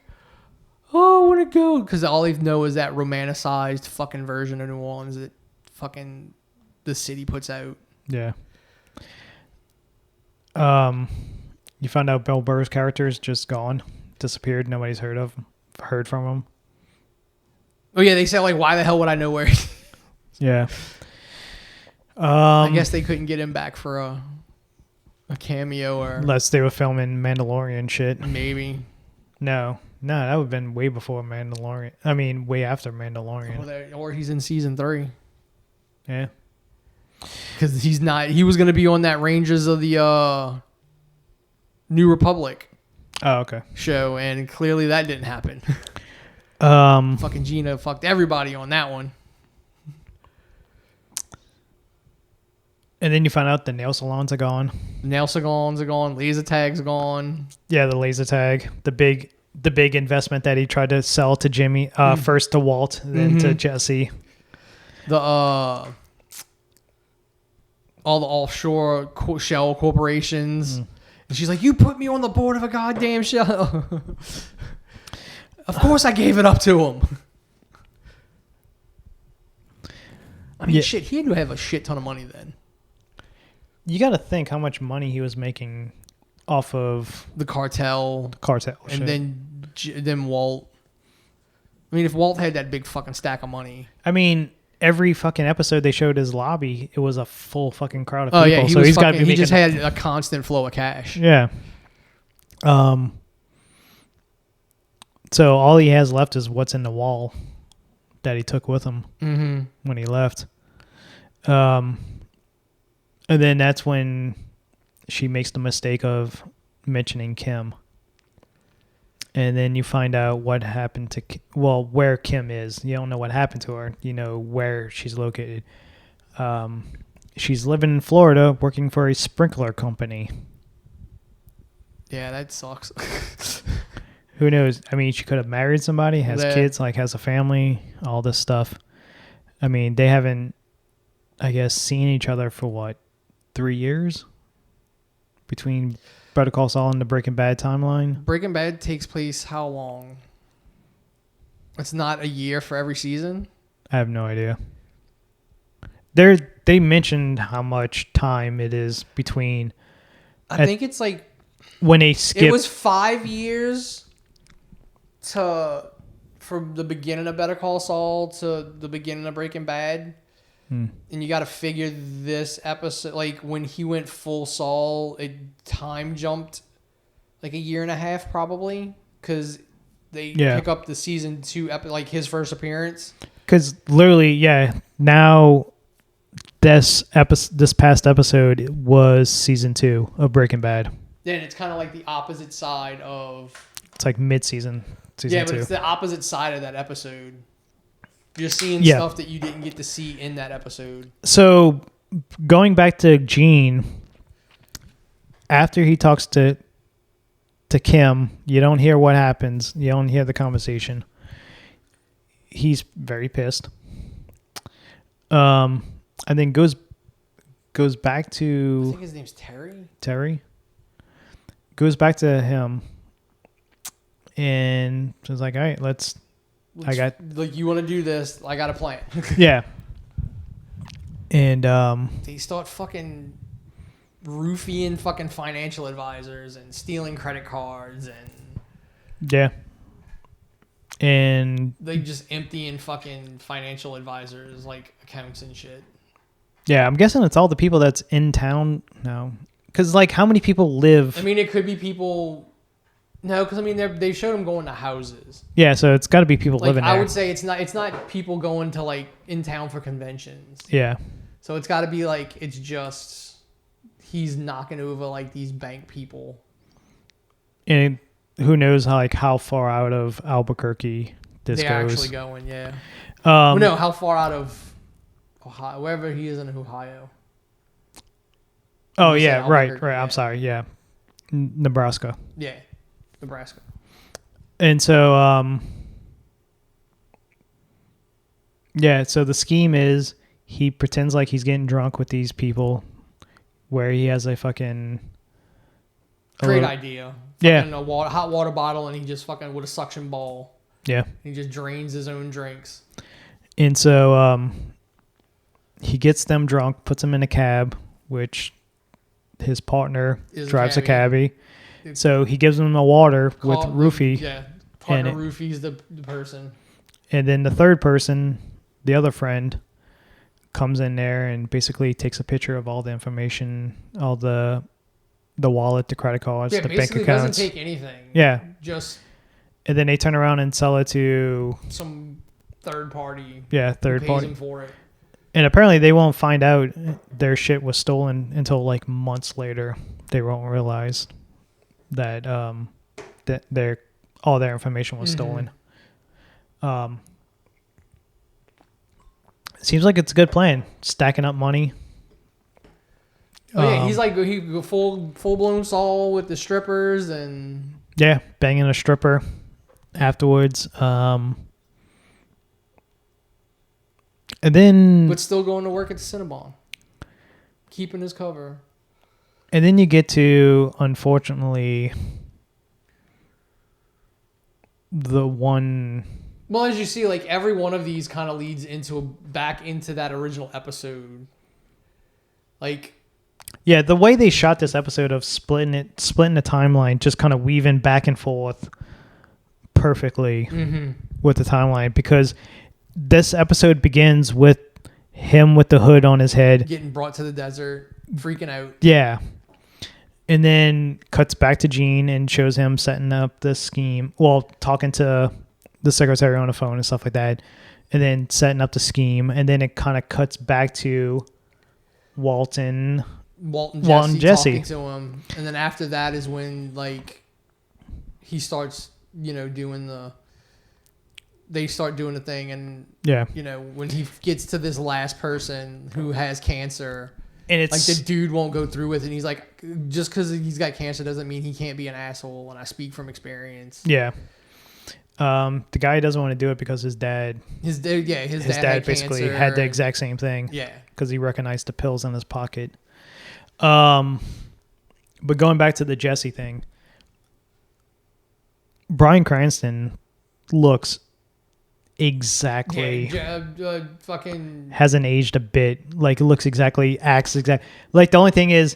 oh, I want to go. Because all they know is that romanticized fucking version of New Orleans that fucking the city puts out. Yeah. You found out Bill Burr's character is just gone, disappeared. Nobody's heard from him. Oh yeah, they said like, why the hell would I know where? Yeah. I guess they couldn't get him back for a cameo, or unless they were filming Mandalorian shit. Maybe. No, that would have been way before Mandalorian. I mean, way after Mandalorian. Or he's in season 3. Yeah. Because he was going to be on that Rangers of the New Republic okay. show, and clearly that didn't happen. Fucking Gina fucked everybody on that one. And then you find out the nail salons are gone. Nail salons are gone. Laser tags are gone. Yeah, the laser tag, the big investment that he tried to sell to Jimmy, first to Walt, then to Jesse. The all the offshore shell corporations. And she's like, "You put me on the board of a goddamn shell." Of course, I gave it up to him. I mean, shit, he had to have a shit ton of money then. You got to think how much money he was making off of the cartel, and shit. then Walt. I mean, if Walt had that big fucking stack of money. I mean, every fucking episode they showed his lobby, it was a full fucking crowd of people. Oh yeah, so he's got to be. He just had a constant flow of cash. Yeah. So all he has left is what's in the wall that he took with him when he left. And then that's when she makes the mistake of mentioning Kim. And then you find out what happened to, where Kim is. You don't know what happened to her. You know where she's located. She's living in Florida working for a sprinkler company. Yeah, that sucks. Who knows? I mean, she could have married somebody, has kids, has a family, all this stuff. I mean, they haven't, I guess, seen each other for 3 years? Between Better Call Saul and the Breaking Bad timeline? Breaking Bad takes place how long? It's not a year for every season? I have no idea. They mentioned how much time it is between... I think it's like... When they skip... It was 5 years from the beginning of Better Call Saul to the beginning of Breaking Bad. And you got to figure this episode, like when he went full Saul, it time jumped like a year and a half probably, because they pick up the season 2 like his first appearance. Because literally, now this past episode was season 2 of Breaking Bad. Then it's kind of like the opposite side of. It's like mid-season. Season 2. But it's the opposite side of that episode. You're seeing stuff that you didn't get to see in that episode. So, going back to Gene, after he talks to Kim, you don't hear what happens. You don't hear the conversation. He's very pissed. And then goes back to... I think his name's Terry. Terry? Goes back to him and was like, all right, you want to do this? I got a plan. Yeah. And they start fucking roofing fucking financial advisors and stealing credit cards and they just emptying fucking financial advisors like accounts and shit. Yeah, I'm guessing it's all the people that's in town now. Because how many people live? I mean, it could be people. No, because I mean they showed them going to houses. Yeah, so it's got to be people living there. I would say it's not people going to in town for conventions. Yeah. So it's got to be it's just he's knocking over these bank people. And who knows how far out of Albuquerque this They're goes. actually going, yeah. No, how far out of Ohio, wherever he is in Ohio. Oh yeah, right. Yeah. I'm sorry. Yeah, Nebraska. Yeah. Nebraska. And so, so the scheme is he pretends like he's getting drunk with these people where he has a fucking... Great idea. Fucking a hot water bottle and he just fucking with a suction ball. Yeah. He just drains his own drinks. And so, he gets them drunk, puts them in a cab, which his partner drives a cabbie. So he gives them the water with roofie. Yeah, partner roofie's the person. And then the third person, the other friend, comes in there and basically takes a picture of all the information, all the wallet, the credit cards, the bank accounts. Doesn't take anything. Yeah. And then they turn around and sell it to... some third party. Yeah, third party. Pays him for it. And apparently they won't find out their shit was stolen until like months later. They won't realize that that all their information was stolen. Seems like it's a good plan. Stacking up money. Oh yeah, he's like full blown Saul with the strippers and banging a stripper afterwards. And then... But still going to work at the Cinnabon. Keeping his cover. And then you get to, unfortunately, the one... Well, as you see, like, every one of these kind of leads back into that original episode. Like... Yeah, the way they shot this episode of splitting the timeline, just kind of weaving back and forth perfectly with the timeline, because... This episode begins with him with the hood on his head. Getting brought to the desert, freaking out. Yeah. And then cuts back to Gene and shows him setting up the scheme. Well, talking to the secretary on the phone and stuff like that. And then setting up the scheme. And then it kind of cuts back to Walt and Jesse talking to him. And then after that is when, like, he starts, doing they start doing the thing, and when he gets to this last person who has cancer, and it's like the dude won't go through with it, and he's like, just because he's got cancer doesn't mean he can't be an asshole, and I speak from experience. The guy doesn't want to do it because his dad had basically cancer. had the exact same thing, because he recognized the pills in his pocket. But going back to the Jesse thing, Bryan Cranston looks exactly fucking hasn't aged a bit. Like, it looks exactly, acts exact. Like, the only thing is,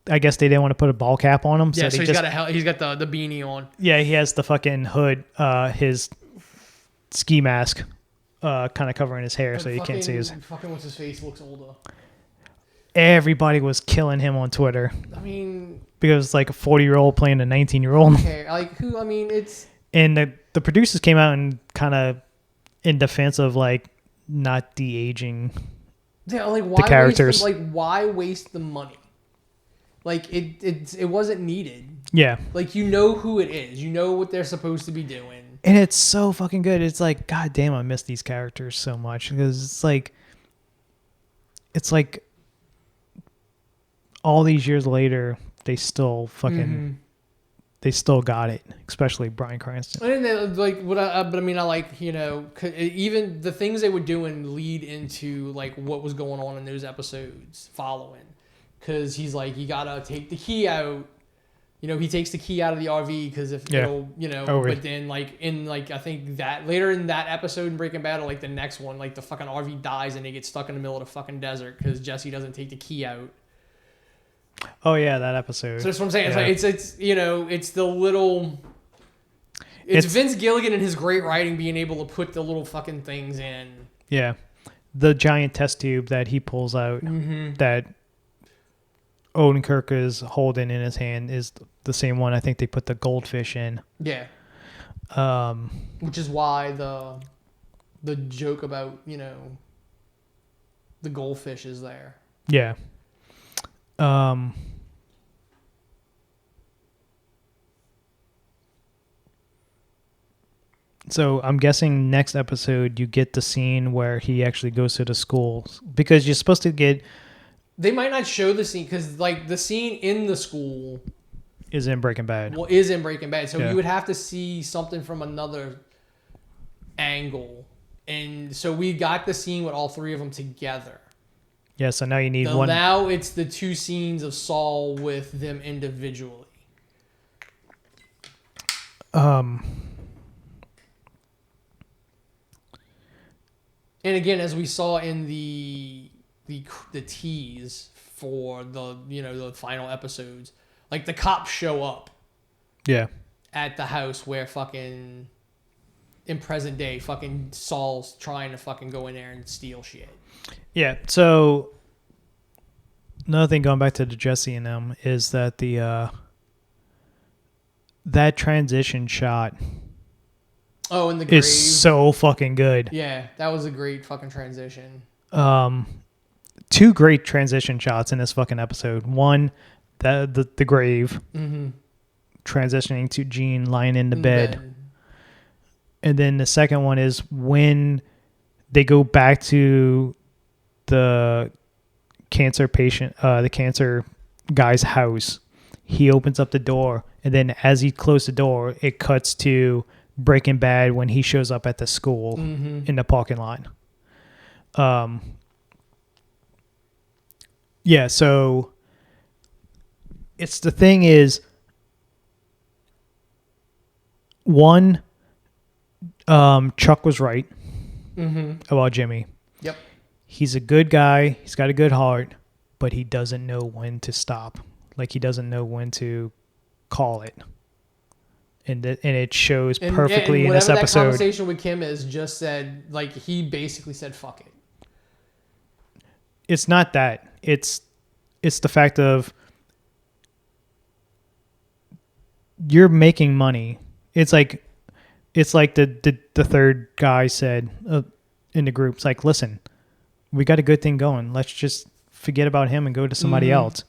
I guess they didn't want to put a ball cap on him. So he's got the beanie on. Yeah, he has the fucking hood, his ski mask, kind of covering his hair, so you can't see his. Fucking what's his face looks older. Everybody was killing him on Twitter. I mean, because it's like a 40-year-old playing a 19-year-old. Okay, like who? I mean, it's. And the producers came out and kind of in defense of like not de-aging the characters. Why waste the money? Like it wasn't needed. Yeah. Like, who it is. You know what they're supposed to be doing. And it's so fucking good. It's like, god damn, I miss these characters so much, because it's like all these years later they still fucking they still got it, especially Bryan Cranston. And then, like, I like, even the things they were doing lead into like what was going on in those episodes following, because he's like, you gotta take the key out. He takes the key out of the RV because if but then I think that later in that episode in Breaking Bad, or like the next one, like the fucking RV dies and they get stuck in the middle of the fucking desert because Jesse doesn't take the key out. Oh yeah, that episode. So that's what I'm saying. Yeah. It's the little. It's Vince Gilligan and his great writing being able to put the little fucking things in. Yeah, the giant test tube that he pulls out that Odenkirk is holding in his hand is the same one I think they put the goldfish in. Yeah. Which is why the joke about the goldfish is there. Yeah. So I'm guessing next episode you get the scene where he actually goes to the school, because you're supposed to get. They might not show the scene because like the scene in the school is in Breaking Bad. Well, is in Breaking Bad, so you would have to see something from another angle, and so we got the scene with all three of them together. Yeah, so now you need one. Now it's the two scenes of Saul with them individually. And again, as we saw in the tease for the final episodes, like the cops show up. Yeah. At the house where fucking in present day fucking Saul's trying to fucking go in there and steal shit. Yeah. So another thing, going back to the Jesse and them, is that that transition shot. Oh, in the grave. Is so fucking good. Yeah, that was a great fucking transition. Two great transition shots in this fucking episode. One, the grave, transitioning to Gene lying in the bed. And then the second one is when they go back to the cancer patient, the cancer guy's house. He opens up the door, and then as he closed the door, it cuts to Breaking Bad when he shows up at the school in the parking lot. Yeah, so it's the thing is, one, Chuck was right about Jimmy. Yep. He's a good guy. He's got a good heart, but he doesn't know when to stop. Like, he doesn't know when to call it. And it shows perfectly in this episode. That conversation with Kim is just said, like, he basically said, fuck it. It's not that. It's the fact of you're making money. It's like the third guy said in the group. It's like, listen, we got a good thing going. Let's just forget about him and go to somebody else.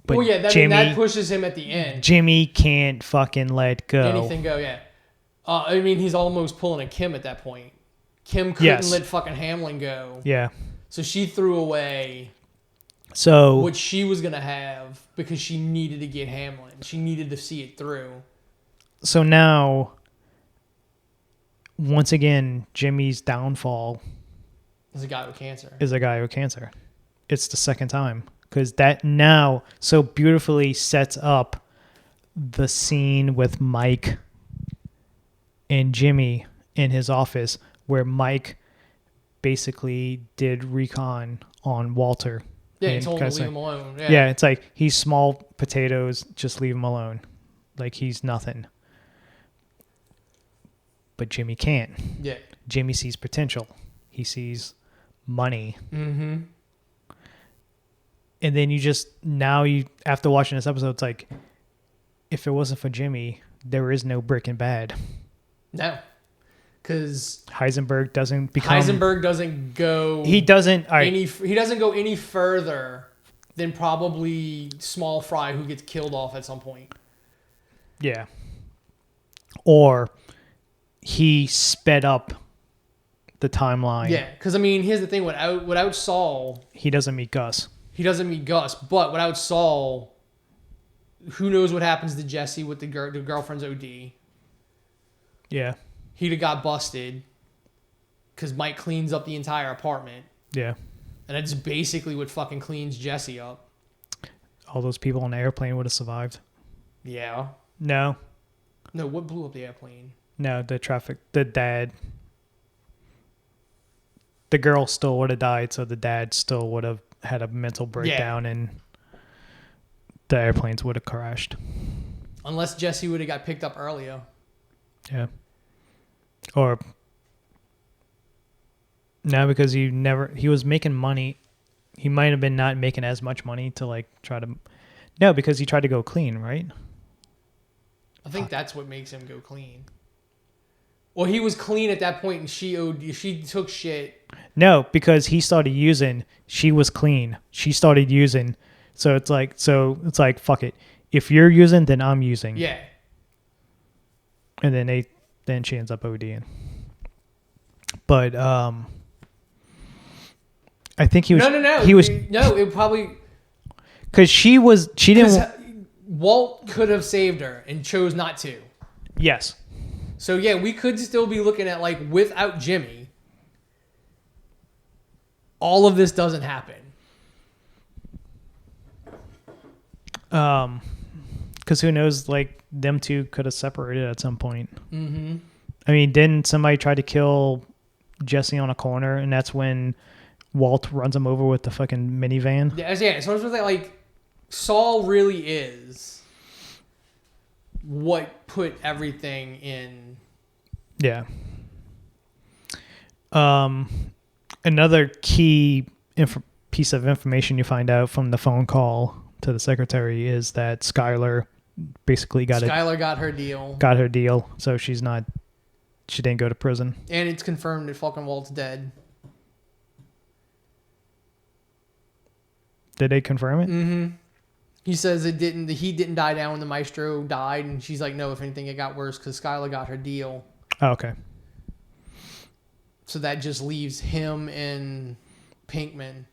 But that pushes him at the end. Jimmy can't fucking let go. Anything go, yeah. I mean, he's almost pulling a Kim at that point. Kim couldn't let fucking Hamlin go. Yeah. So she threw away So what she was gonna have because she needed to get Hamlin. She needed to see it through. So now, once again, Jimmy's downfall is a guy with cancer. It's the second time. Because that now so beautifully sets up the scene with Mike and Jimmy in his office where Mike basically did recon on Walter. Yeah, he told him to leave him alone. Yeah, it's like, he's small potatoes, just leave him alone. Like, he's nothing. But Jimmy can't. Yeah. Jimmy sees potential. He sees money. Mm-hmm. And then after watching this episode, it's like, if it wasn't for Jimmy, there is no Breaking Bad. No. Because Heisenberg doesn't go. He doesn't. He doesn't go any further than probably Small Fry, who gets killed off at some point. Yeah. Or he sped up the timeline. Yeah, because I mean, here's the thing: without Saul, he doesn't meet Gus. But without Saul, who knows what happens to Jesse with the girlfriend's OD? Yeah. He'd have got busted because Mike cleans up the entire apartment. Yeah. And that's basically what fucking cleans Jesse up. All those people on the airplane would have survived. Yeah. No. No, what blew up the airplane? No, the dad. The girl still would have died, so the dad still would have had a mental breakdown and the airplanes would have crashed. Unless Jesse would have got picked up earlier. Yeah. Or no, because he was making money. He might have been not making as much money to because he tried to go clean, right? I think that's what makes him go clean. Well, he was clean at that point and she took shit. No, because he started using, she was clean. She started using. So it's like, fuck it. If you're using, then I'm using. Yeah. And then she ends up ODing. But I think he was. No. He was. No, it probably. Because she didn't. Walt could have saved her and chose not to. Yes. So yeah, we could still be looking at without Jimmy, all of this doesn't happen. Because who knows? Them two could have separated at some point. Mm-hmm. I mean, didn't somebody try to kill Jesse on a corner, and that's when Walt runs him over with the fucking minivan? Yeah. So I was like, Saul really is what put everything in. Yeah. Another key piece of information you find out from the phone call to the secretary is that Skylar basically got her deal. So she didn't go to prison. And it's confirmed that fucking Walt's dead. Did they confirm it? Mm-hmm. He says it didn't. The heat didn't die down when the maestro died, and she's like, no, if anything, it got worse because Skylar got her deal. Oh, okay. So that just leaves him and Pinkman.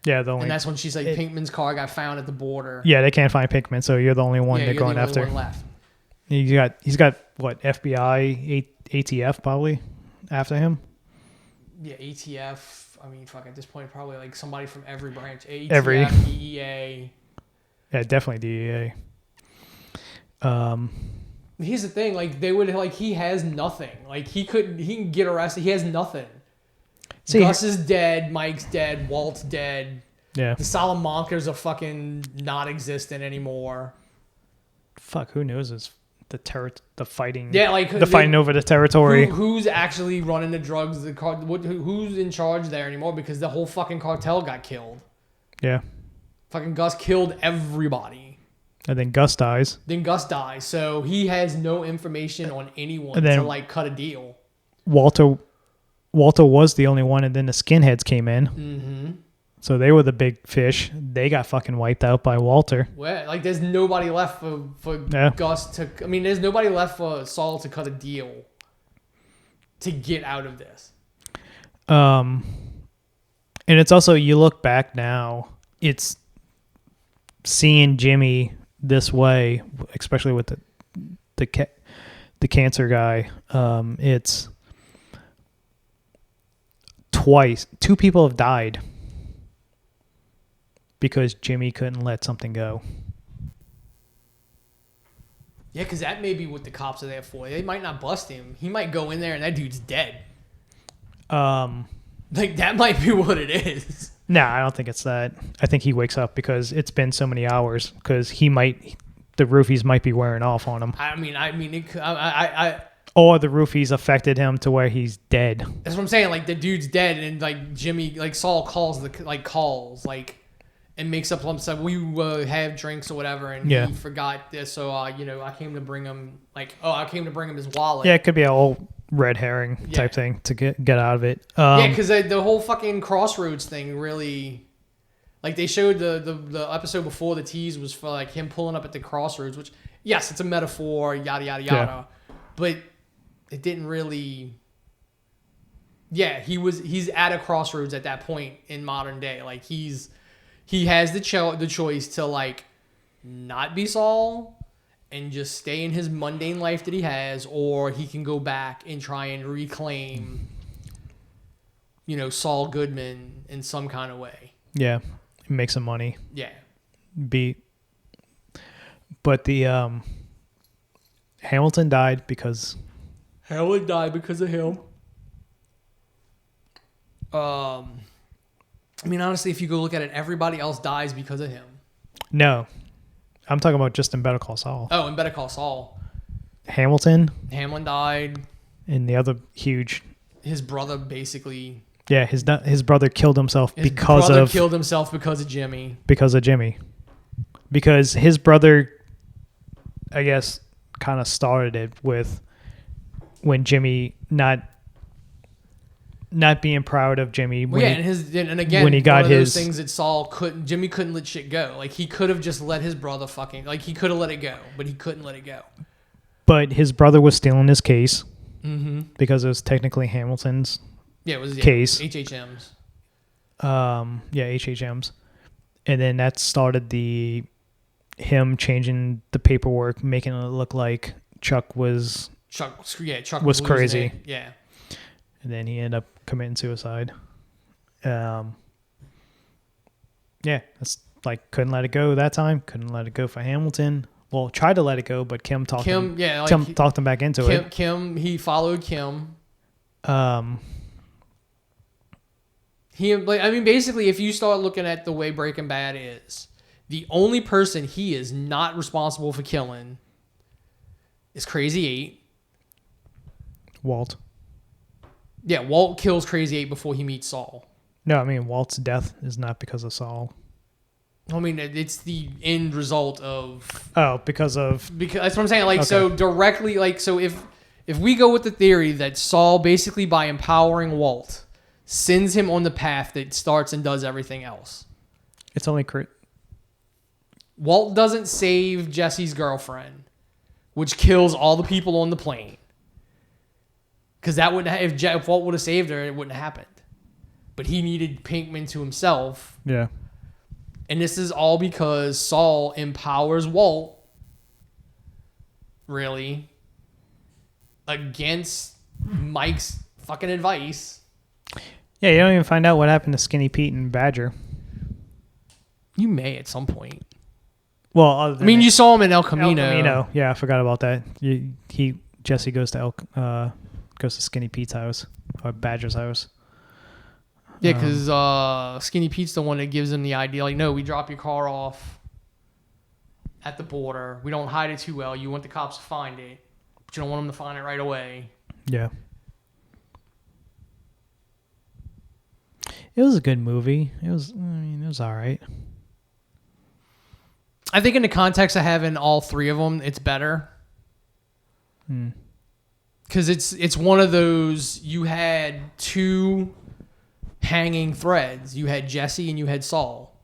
Yeah, and that's when she's like, Pinkman's car got found at the border. Yeah, they can't find Pinkman, so you're the only one they're going after. One left. He's got what, FBI, ATF probably after him. Yeah, ATF. I mean, fuck. At this point, probably like somebody from every branch. ATF, DEA. Yeah, definitely DEA. Here's the thing, like they would like he has nothing. Like he can get arrested. He has nothing. See, Gus is dead. Mike's dead. Walt's dead. Yeah. The Salamancas are fucking not existent anymore. Fuck, who knows? Is the fighting? Yeah, like the fighting over the territory. Who's actually running the drugs? Who's in charge there anymore? Because the whole fucking cartel got killed. Yeah. Fucking Gus killed everybody. And then Gus dies. So he has no information on anyone to like cut a deal. Walter was the only one, and then the skinheads came in. Mm-hmm. So they were the big fish. They got fucking wiped out by Walter. Well, like there's nobody left for Gus to. I mean, there's nobody left for Saul to cut a deal to get out of this. And it's also, you look back now, it's seeing Jimmy this way, especially with the cancer guy. It's twice. 2 people have died because Jimmy couldn't let something go. Yeah, because that may be what the cops are there for. They might not bust him. He might go in there and that dude's dead. Like, that might be what it is. No, I don't think it's that. I think he wakes up because it's been so many hours, because the roofies might be wearing off on him. I mean, or the roofies affected him to where he's dead. That's what I'm saying. Like, the dude's dead, and like Jimmy, like Saul calls and makes up lumps of, we have drinks or whatever, and he forgot this, so I came to bring him his wallet. Yeah, it could be a whole red herring type thing to get out of it. Because the whole fucking Crossroads thing really, like they showed the episode before, the tease was for like him pulling up at the Crossroads, which yes, it's a metaphor, yada yada yada, but it didn't really. Yeah, he's at a crossroads at that point in modern day. Like he has the choice to like not be Saul and just stay in his mundane life that he has, or he can go back and try and reclaim, Saul Goodman in some kind of way. Yeah, make some money. Yeah. But the Hamilton died because of him. I mean, honestly, if you go look at it, everybody else dies because of him. No. I'm talking about just in Better Call Saul. Oh, in Better Call Saul. Hamlin died. And the other huge... His brother basically... Yeah, his brother killed himself because of Jimmy. Because of Jimmy. Because his brother, I guess, kind of started it with when Jimmy not being proud of Jimmy. When he got his things that Jimmy couldn't let shit go. Like he could have just let his brother he could have let it go, but he couldn't let it go. But his brother was stealing his case because it was technically Hamilton's case. HHM's. HHM's, and then that started him changing the paperwork, making it look like Chuck was crazy. Yeah. And then he ended up committing suicide. That's couldn't let it go that time. Couldn't let it go for Hamilton. Well, tried to let it go, but Kim talked him back into it. He followed Kim. Basically, if you start looking at the way Breaking Bad is, the only person he is not responsible for killing is Crazy 8. Walt. Yeah, Walt kills Crazy 8 before he meets Saul. No, I mean, Walt's death is not because of Saul. I mean, it's the end result of... Oh, because that's what I'm saying. Like, okay. So directly, like, so if we go with the theory that Saul, basically by empowering Walt, sends him on the path that starts and does everything else. It's only Walt doesn't save Jesse's girlfriend, which kills all the people on the plane. Because that wouldn't if Walt would have saved her, it wouldn't have happened. But he needed Pinkman to himself. Yeah. And this is all because Saul empowers Walt, really, against Mike's fucking advice. Yeah, you don't even find out what happened to Skinny Pete and Badger. You may at some point. Well, you saw him in El Camino. El Camino. Yeah, I forgot about that. Jesse goes to Skinny Pete's house or Badger's house. Yeah, because Skinny Pete's the one that gives him the idea. Like, no, we drop your car off at the border. We don't hide it too well. You want the cops to find it, but you don't want them to find it right away. Yeah. It was a good movie. It was all right. I think in the context of having all three of them, it's better. Because it's one of those, you had two hanging threads. You had Jesse and you had Saul.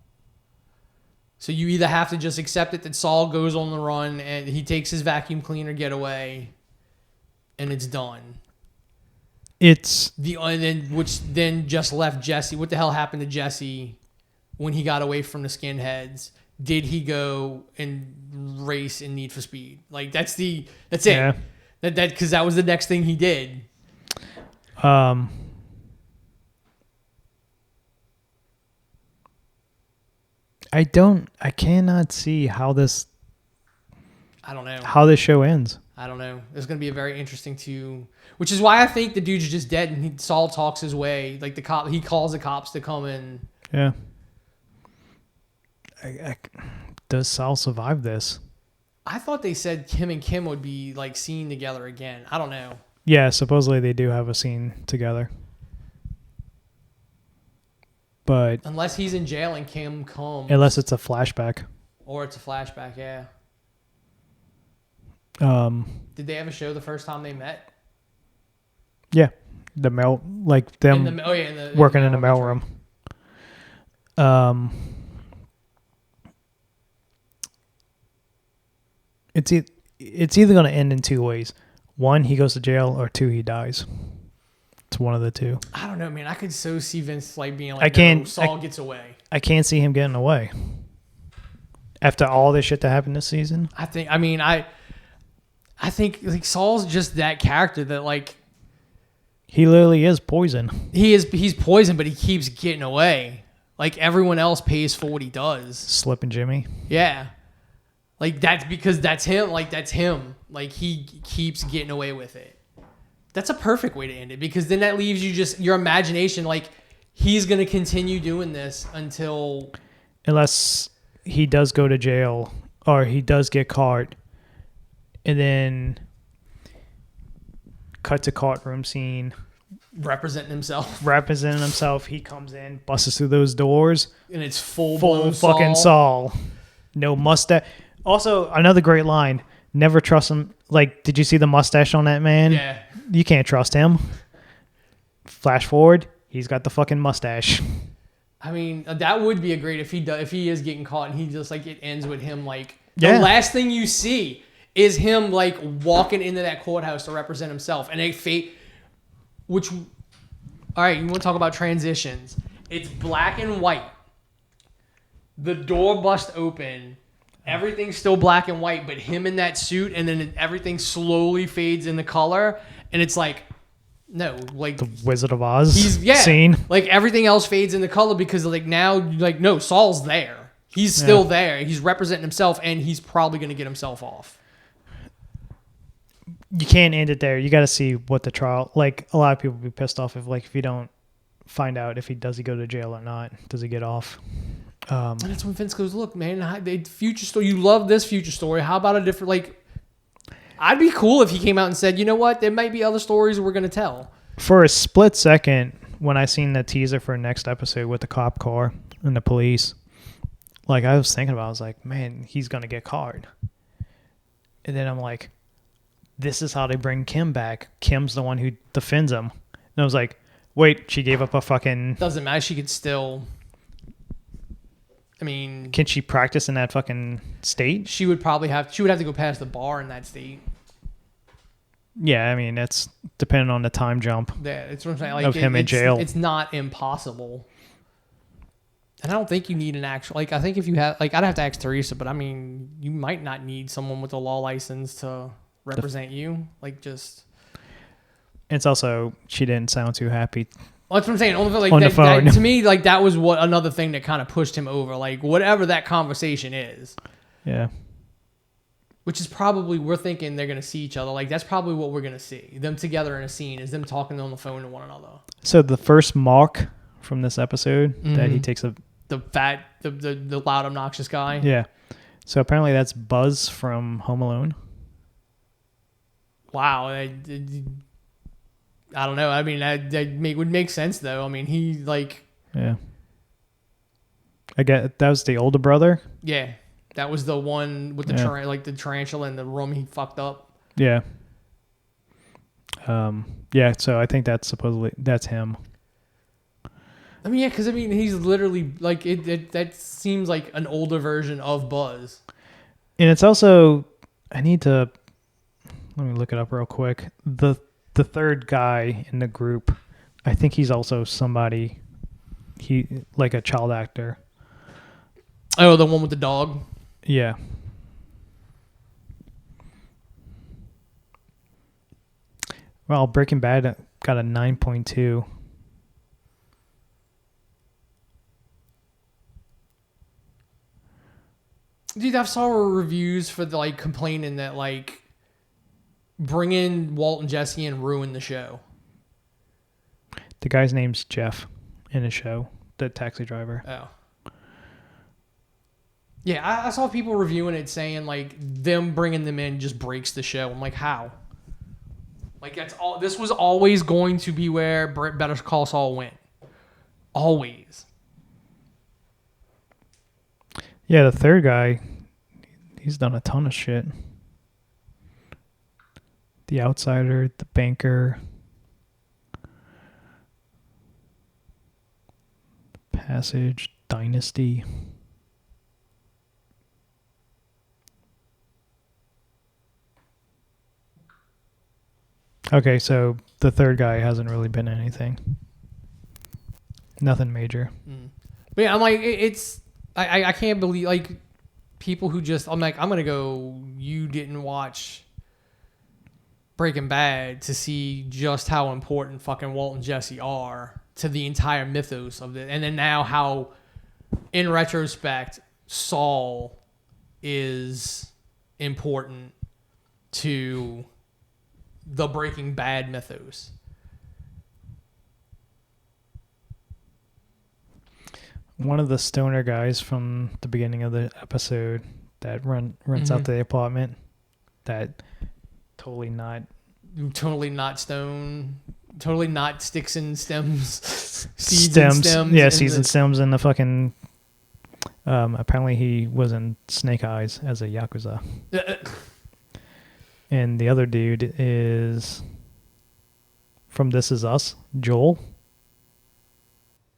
So you either have to just accept it that Saul goes on the run and he takes his vacuum cleaner getaway and it's done. Which then just left Jesse. What the hell happened to Jesse when he got away from the skinheads? Did he go and race in Need for Speed? Like that's it. Yeah. Because that was the next thing he did. I cannot see how this. I don't know how this show ends. I don't know. It's going to be a very interesting which is why I think the dude's just dead and Saul talks his way. Like he calls the cops to come in. Yeah. Does Saul survive this? I thought they said him and Kim would be like seen together again. I don't know. Yeah, supposedly they do have a scene together. But unless he's in jail and Kim comes. Unless it's a flashback. Or it's a flashback, yeah. Did they ever show the first time they met? Yeah. The mail, like them working in the mailroom. It's either going to end in two ways. One, he goes to jail, or two, he dies. It's one of the two. I don't know, man. I could so see Vince like being like, Saul gets away. I can't see him getting away. After all this shit that happened this season? I think like Saul's just that character that like he literally is poison. He's poison, but he keeps getting away. Like everyone else pays for what he does. Slipping Jimmy. Yeah. Like that's because that's him. Like that's him. Like he keeps getting away with it. That's a perfect way to end it because then that leaves you just your imagination. Like he's going to continue doing this unless he does go to jail or he does get caught and then cut to courtroom scene. Representing himself. He comes in, busts through those doors. And it's full fucking Saul. No mustache. Also, another great line. Never trust him. Like, did you see the mustache on that man? Yeah. You can't trust him. Flash forward, he's got the fucking mustache. I mean, that would be a great if he is getting caught and he just like it ends with him like the last thing you see is him like walking into that courthouse to represent himself and all right, you want to talk about transitions? It's black and white. The door busts open. Everything's still black and white, but him in that suit, and then everything slowly fades in the color, and it's like, no, like the Wizard of Oz scene. Like everything else fades in the color because like now, like no, Saul's there. He's still there. He's representing himself, and he's probably going to get himself off. You can't end it there. You got to see what the trial. Like a lot of people be pissed off if you don't find out if he go to jail or not. Does he get off? And that's when Vince goes, look, man, future story. You love this future story. How about a different, like, I'd be cool if he came out and said, you know what? There might be other stories we're going to tell. For a split second, when I seen the teaser for next episode with the cop car and the police, like I was thinking about, I was like, man, he's going to get caught. And then I'm like, this is how they bring Kim back. Kim's the one who defends him. And I was like, wait, she gave up a fucking... Doesn't matter. She could still... I mean, can she practice in that fucking state? she would have to go past the bar in that state. Yeah, I mean, that's depending on the time jump. Yeah, it's what I'm saying. Like, of him in jail. It's not impossible. And I don't think you need an actual, like, I think if you have, like, I'd have to ask Teresa, but I mean, you might not need someone with a law license to represent you. Like, just. It's also, she didn't sound too happy. Well, that's what I'm saying. Like, on the phone. to me, like, that was another thing that kind of pushed him over. Like, whatever that conversation is. Yeah. Which is probably, we're thinking they're going to see each other. Like, that's probably what we're going to see. Them together in a scene is them talking on the phone to one another. So the first mock from this episode that he takes a... The loud, obnoxious guy. Yeah. So apparently that's Buzz from Home Alone. Wow. I don't know. I mean, that would make sense, though. I mean, he, like... Yeah. I get that was the older brother. Yeah. That was the one with the the tarantula in the room he fucked up. Yeah. Yeah, so I think that's him. I mean, yeah, because I mean, he's literally like that seems like an older version of Buzz. And it's also, let me look it up real quick. The third guy in the group, I think he's also somebody, like a child actor. Oh, the one with the dog? Yeah. Well, Breaking Bad got a 9.2. Dude, I saw reviews for the complaining that bringing Walt and Jesse in ruined the show. The guy's name's Jeff in the show, the taxi driver. Oh. Yeah, I saw people reviewing it saying them bringing them in just breaks the show. I'm like, how? That's all. This was always going to be where Better Call Saul went. Always. Yeah, the third guy, he's done a ton of shit. The Outsider, The Banker, Passage, Dynasty. Okay, so the third guy hasn't really been anything. Nothing major. But yeah, I'm like, I can't believe, people who just, I'm like, I'm going to go, you didn't watch Breaking Bad to see just how important fucking Walt and Jesse are to the entire mythos of it. And then now how, in retrospect, Saul is important to the Breaking Bad mythos. One of the stoner guys from the beginning of the episode that runs out to the apartment, that totally not stone, totally not sticks and stems, seeds and stems. Yeah, seeds and stems in the fucking. Apparently, he was in Snake Eyes as a Yakuza. And the other dude is from This Is Us, Joel.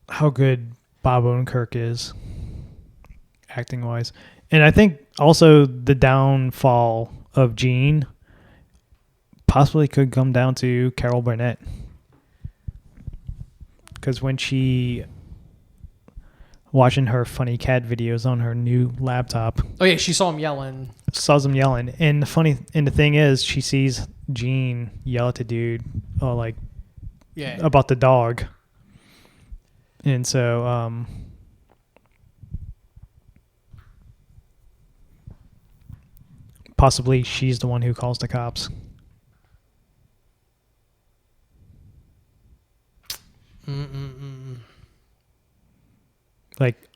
How good Bob Odenkirk is, acting-wise. And I think also the downfall of Gene possibly could come down to Carol Burnett. Because when she... watching her funny cat videos on her new laptop. Oh yeah, she saw him yelling. And the thing is, she sees Gene yell at the dude, about the dog. And so, possibly she's the one who calls the cops.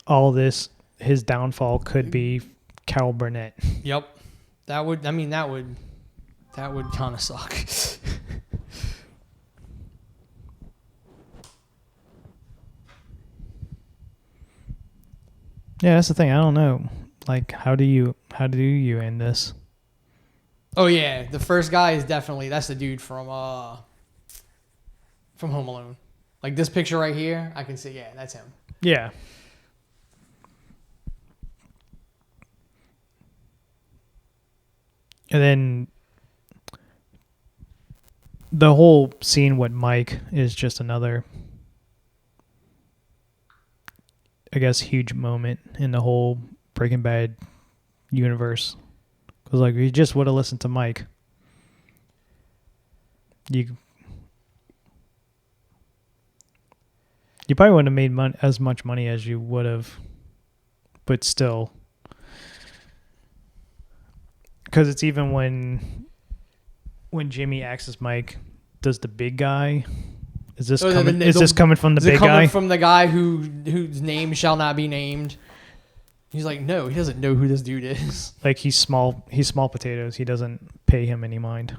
All this, his downfall could be Carol Burnett. Yep. That would kind of suck. Yeah, that's the thing. I don't know. How do you end this? Oh yeah, the first guy is that's the dude from Home Alone. This picture right here, I can see. Yeah, that's him. Yeah. And then the whole scene with Mike is just another, I guess, huge moment in the whole Breaking Bad universe. Because, like, if you just would have listened to Mike, you probably wouldn't have made as much money as you would have, but still. Because it's even when Jimmy acts as Mike, does the big guy? Is this coming from the big guy? From the guy whose name shall not be named. He's like, no, he doesn't know who this dude is. Like, he's small potatoes. He doesn't pay him any mind.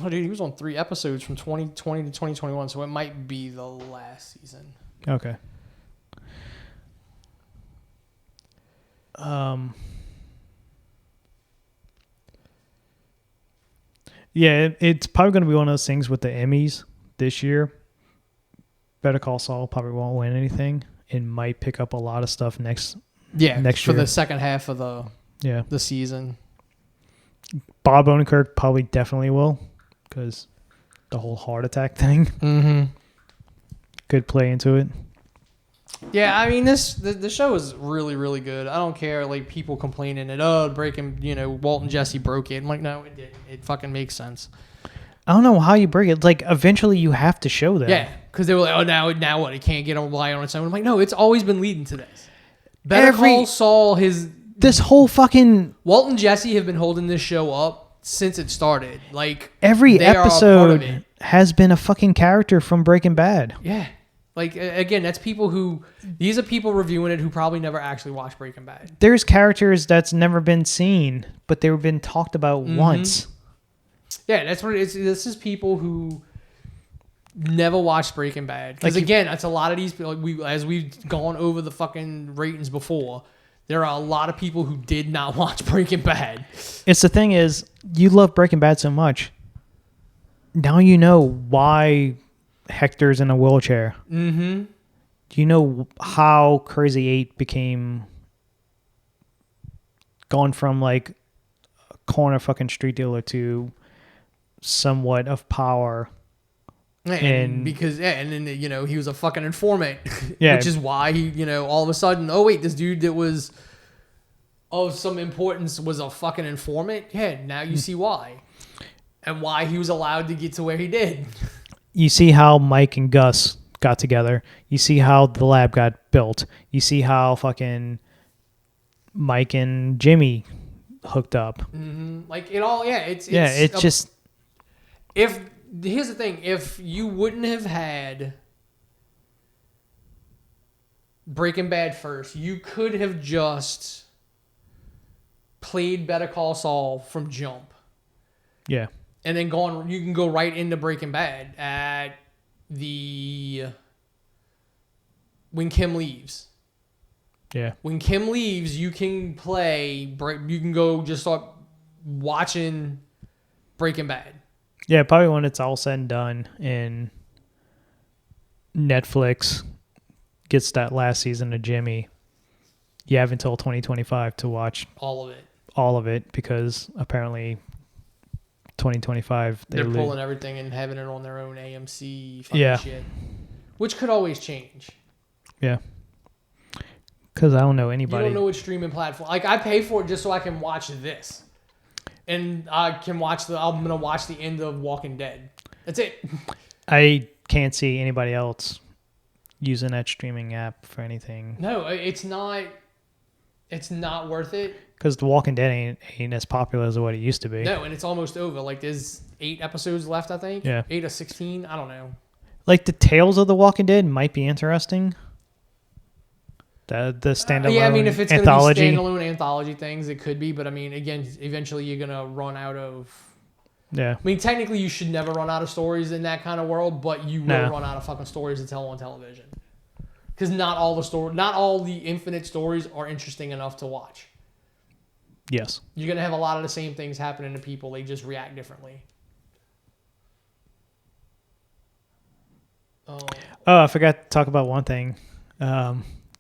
Oh, dude, he was on 3 episodes from 2020 to 2021, so it might be the last season. Okay. Yeah, it's probably going to be one of those things with the Emmys this year. Better Call Saul probably won't win anything and might pick up a lot of stuff next year. For the second half of the season. Bob Odenkirk probably definitely will because the whole heart attack thing could play into it. Yeah, I mean the show is really, really good. I don't care like people complaining that Walt and Jesse broke it. I'm like, no, it didn't. It fucking makes sense. I don't know how you break it. Like, eventually you have to show that. Yeah, because they were like, oh, now what? It can't get on rely on its own. I'm like, no, it's always been leading to this. Better Call Saul, this whole fucking Walt and Jesse have been holding this show up since it started. Like, every episode has been a fucking character from Breaking Bad. Yeah. Like, again, these are people reviewing it who probably never actually watched Breaking Bad. There's characters that's never been seen, but they've been talked about once. Yeah, that's what it is. This is people who never watched Breaking Bad. Because, again, it's a lot of these people, as we've gone over the fucking ratings before, there are a lot of people who did not watch Breaking Bad. It's the thing is, you love Breaking Bad so much. Now you know why Hector's in a wheelchair. Mm-hmm. Do you know how Crazy 8 became gone from like a corner fucking street dealer to somewhat of power? And then he was a fucking informant. Yeah. Which is why he, all of a sudden, oh wait, this dude that was of some importance was a fucking informant. Yeah, now you see why. And why he was allowed to get to where he did. You see how Mike and Gus got together. You see how the lab got built. You see how fucking Mike and Jimmy hooked up. Mm-hmm. Like it all, yeah. It's just. Here's the thing: if you wouldn't have had Breaking Bad first, you could have just played Better Call Saul from jump. Yeah. And then you can go right into Breaking Bad when Kim leaves. Yeah. When Kim leaves, you can go just start watching Breaking Bad. Yeah, probably when it's all said and done and Netflix gets that last season of Jimmy, you have until 2025 to watch all of it. All of it, because apparently 2025 they're pulling everything and having it on their own AMC shit, which could always change. Yeah, because I don't know anybody. You don't know which streaming platform. Like, I pay for it just so I can watch this, and I'm gonna watch the end of Walking Dead. That's it. I can't see anybody else using that streaming app for anything. No, it's not. It's not worth it. Because The Walking Dead ain't as popular as what it used to be. No, and it's almost over. Like, there's 8 episodes left, I think. Yeah. 8 or 16. I don't know. Like, the Tales of The Walking Dead might be interesting. The standalone yeah, I mean, if it's going to be standalone anthology things, it could be. But, I mean, again, eventually you're going to run out of... Yeah. I mean, technically you should never run out of stories in that kind of world, but you will run out of fucking stories to tell on television. Because not all the infinite stories are interesting enough to watch. Yes. You're going to have a lot of the same things happening to people. They just react differently. Oh, I forgot to talk about one thing.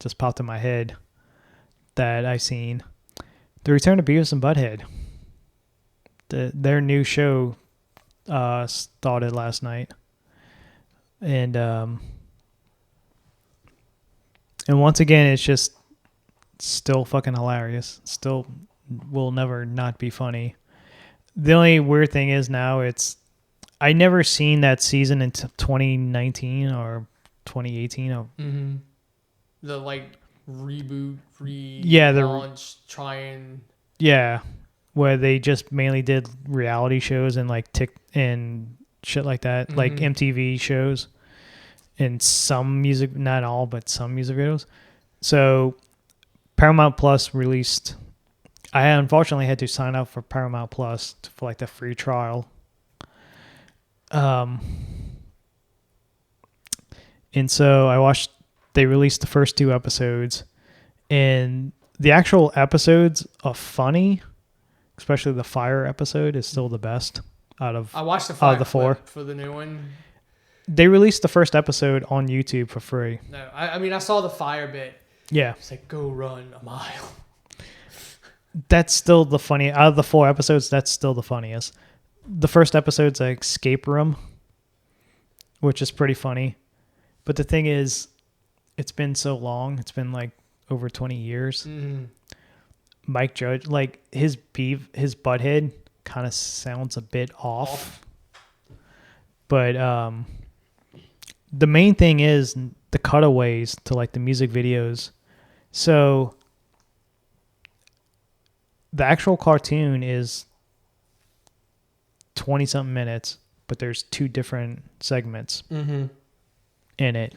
Just popped in my head that I seen. The Return of Beavis and Butthead. their new show started last night, and once again, it's just still fucking hilarious. Still will never not be funny. The only weird thing is now I never seen that season until 2019 or 2018. Or, The like reboot, launch, try and where they just mainly did reality shows and like and shit like that, like MTV shows and some music, not all, but some music videos. So Paramount Plus released. I unfortunately had to sign up for Paramount Plus for like the free trial. And so they released the first 2 episodes, and the actual episodes are funny, especially the fire episode is still the best out of I watched the fire the 4 for the new one. They released the first episode on YouTube for free. No, I mean I saw the fire bit. Yeah. It's like go run a mile. That's still the funny out of the 4 episodes. That's still the funniest. The first episode's an escape room, which is pretty funny. But the thing is, it's been so long. It's been like over 20 years. Mike Judge, like his butthead kind of sounds a bit off. But the main thing is the cutaways to like the music videos. So the actual cartoon is 20-something minutes, but there's 2 different segments in it.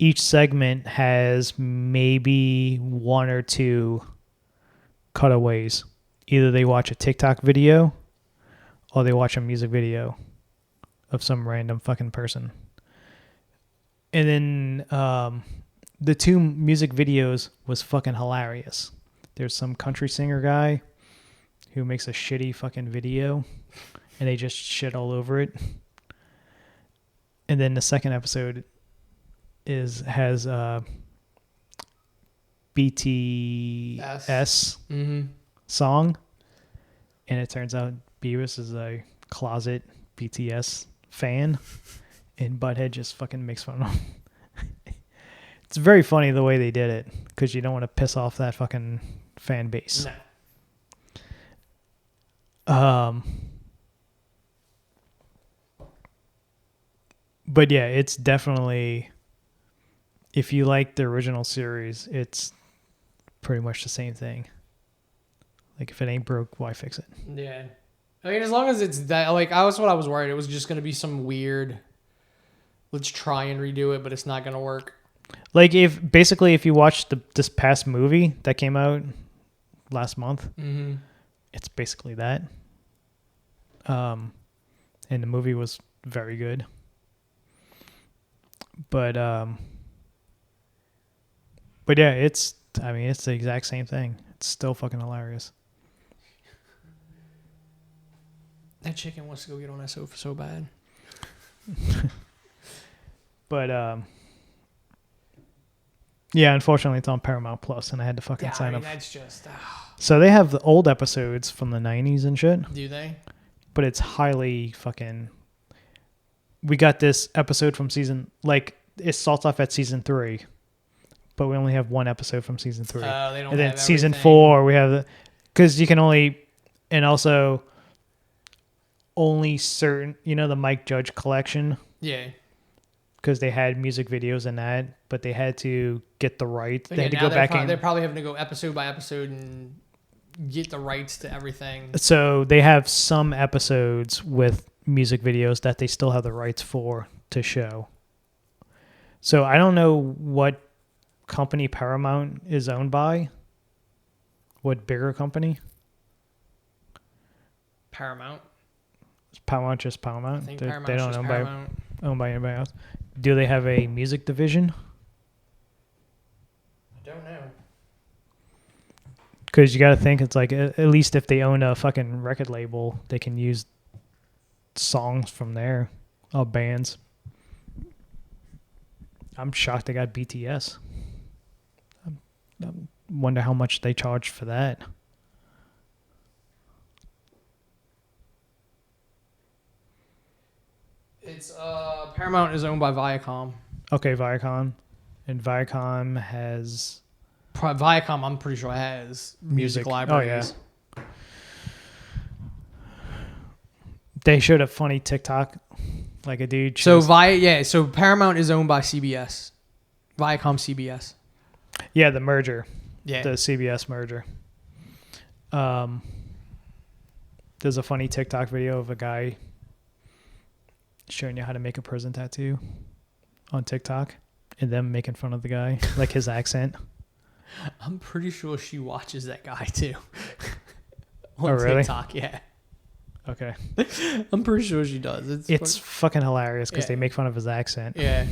Each segment has maybe 1 or 2 cutaways. Either they watch a TikTok video or they watch a music video of some random fucking person. And then the 2 music videos was fucking hilarious. There's some country singer guy who makes a shitty fucking video and they just shit all over it. And then the second episode has BTS song, and it turns out Beavis is a closet BTS fan, and Butthead just fucking makes fun of him. It's very funny the way they did it, because you don't want to piss off that fucking fan base. No. But yeah, it's definitely, if you like the original series, it's pretty much the same thing. Like, if it ain't broke, why fix it? Yeah. I mean, as long as it's that, like, I was worried. It was just going to be some weird, let's try and redo it, but it's not going to work. Like, if you watch this past movie that came out last month, it's basically that. And the movie was very good. But yeah, it's the exact same thing. It's still fucking hilarious. That chicken wants to go get on that sofa so bad. But yeah, unfortunately it's on Paramount Plus and I had to fucking sign up. That's just So they have the old episodes from the 90s and shit. Do they? But it's highly fucking, we got this episode from season, like, it starts off at season 3, but we only have 1 episode from season 3. They don't and then have season everything. 4, we have because you can only, and also only certain, the Mike Judge collection. Yeah. Because they had music videos in that, but they had to get the rights. They had to now go back in. They're probably having to go episode by episode and get the rights to everything. So they have some episodes with music videos that they still have the rights for to show. So I don't know what company Paramount is owned by. What bigger company? Paramount. Is Paramount just Paramount? I think they Paramount's don't just own by anybody else. Do they have a music division? I don't know. Because you got to think, it's like, at least if they own a fucking record label, they can use songs from there, bands. I'm shocked they got BTS. I wonder how much they charge for that. It's Paramount is owned by Viacom. Okay, Viacom. And Viacom has... Viacom, I'm pretty sure, has music libraries. Oh, yeah. They showed a funny TikTok. Like a dude. So Paramount is owned by CBS. Viacom CBS. Yeah, the merger. Yeah. The CBS merger. There's a funny TikTok video of a guy showing you how to make a prison tattoo on TikTok and them making fun of the guy, like his accent. I'm pretty sure she watches that guy too. On really? TikTok, yeah. Okay. I'm pretty sure she does. It's fucking hilarious because they make fun of his accent. Yeah.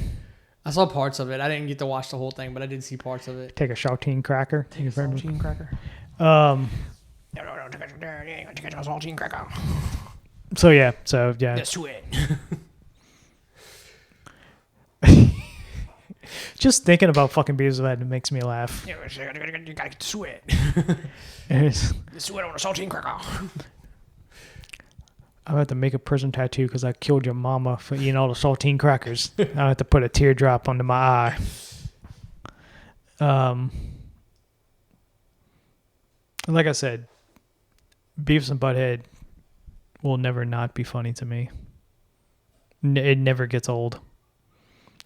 I saw parts of it. I didn't get to watch the whole thing, but I did see parts of it. Take a saltine cracker. Take a saltine cracker. No, take a saltine cracker. So yeah. Let's do it. Just thinking about fucking Beavis and Butthead makes me laugh. You gotta get the sweat. Sweat on a saltine cracker. I have to make a prison tattoo because I killed your mama for eating all the saltine crackers. I have to put a teardrop under my eye. Like I said, Beavis and Butthead will never not be funny to me. It never gets old.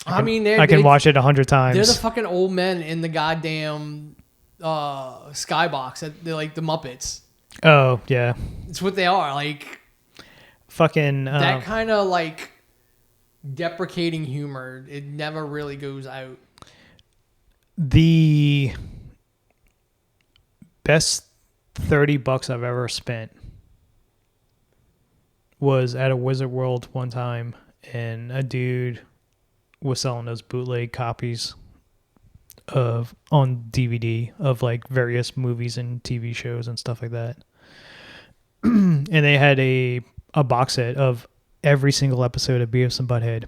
I can watch it 100 times. They're the fucking old men in the goddamn skybox. They're like the Muppets. Oh, yeah. It's what they are. Like, fucking... that kind of, like, deprecating humor, it never really goes out. The best $30 I've ever spent was at a Wizard World one time, and a dude was selling those bootleg copies on DVD of like various movies and TV shows and stuff like that. And they had a box set of every single episode of Beavis and Butthead,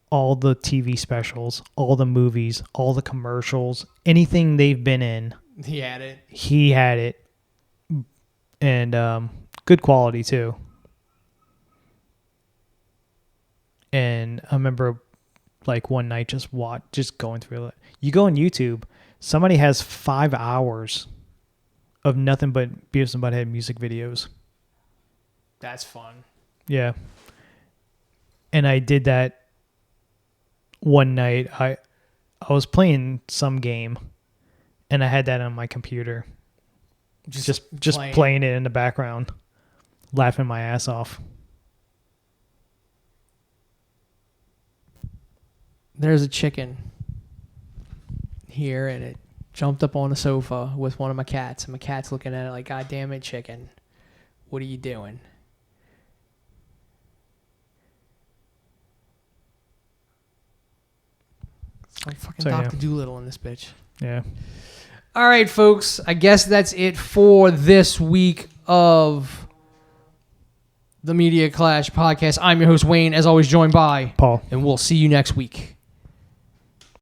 all the TV specials, all the movies, all the commercials, anything they've been in. He had it. He had it. And good quality too. And I remember like one night just going through it. You go on YouTube, somebody has 5 hours of nothing but Beavis and Butthead music videos. That's fun. Yeah. And I did that one night. I was playing some game and I had that on my computer. Just playing it in the background, laughing my ass off. There's a chicken here, and it jumped up on the sofa with one of my cats, and my cat's looking at it like, God damn it, chicken. What are you doing? It's like fucking Dr. Doolittle in this bitch. Yeah. All right, folks. I guess that's it for this week of the Media Clash podcast. I'm your host, Wayne, as always joined by Paul. And we'll see you next week.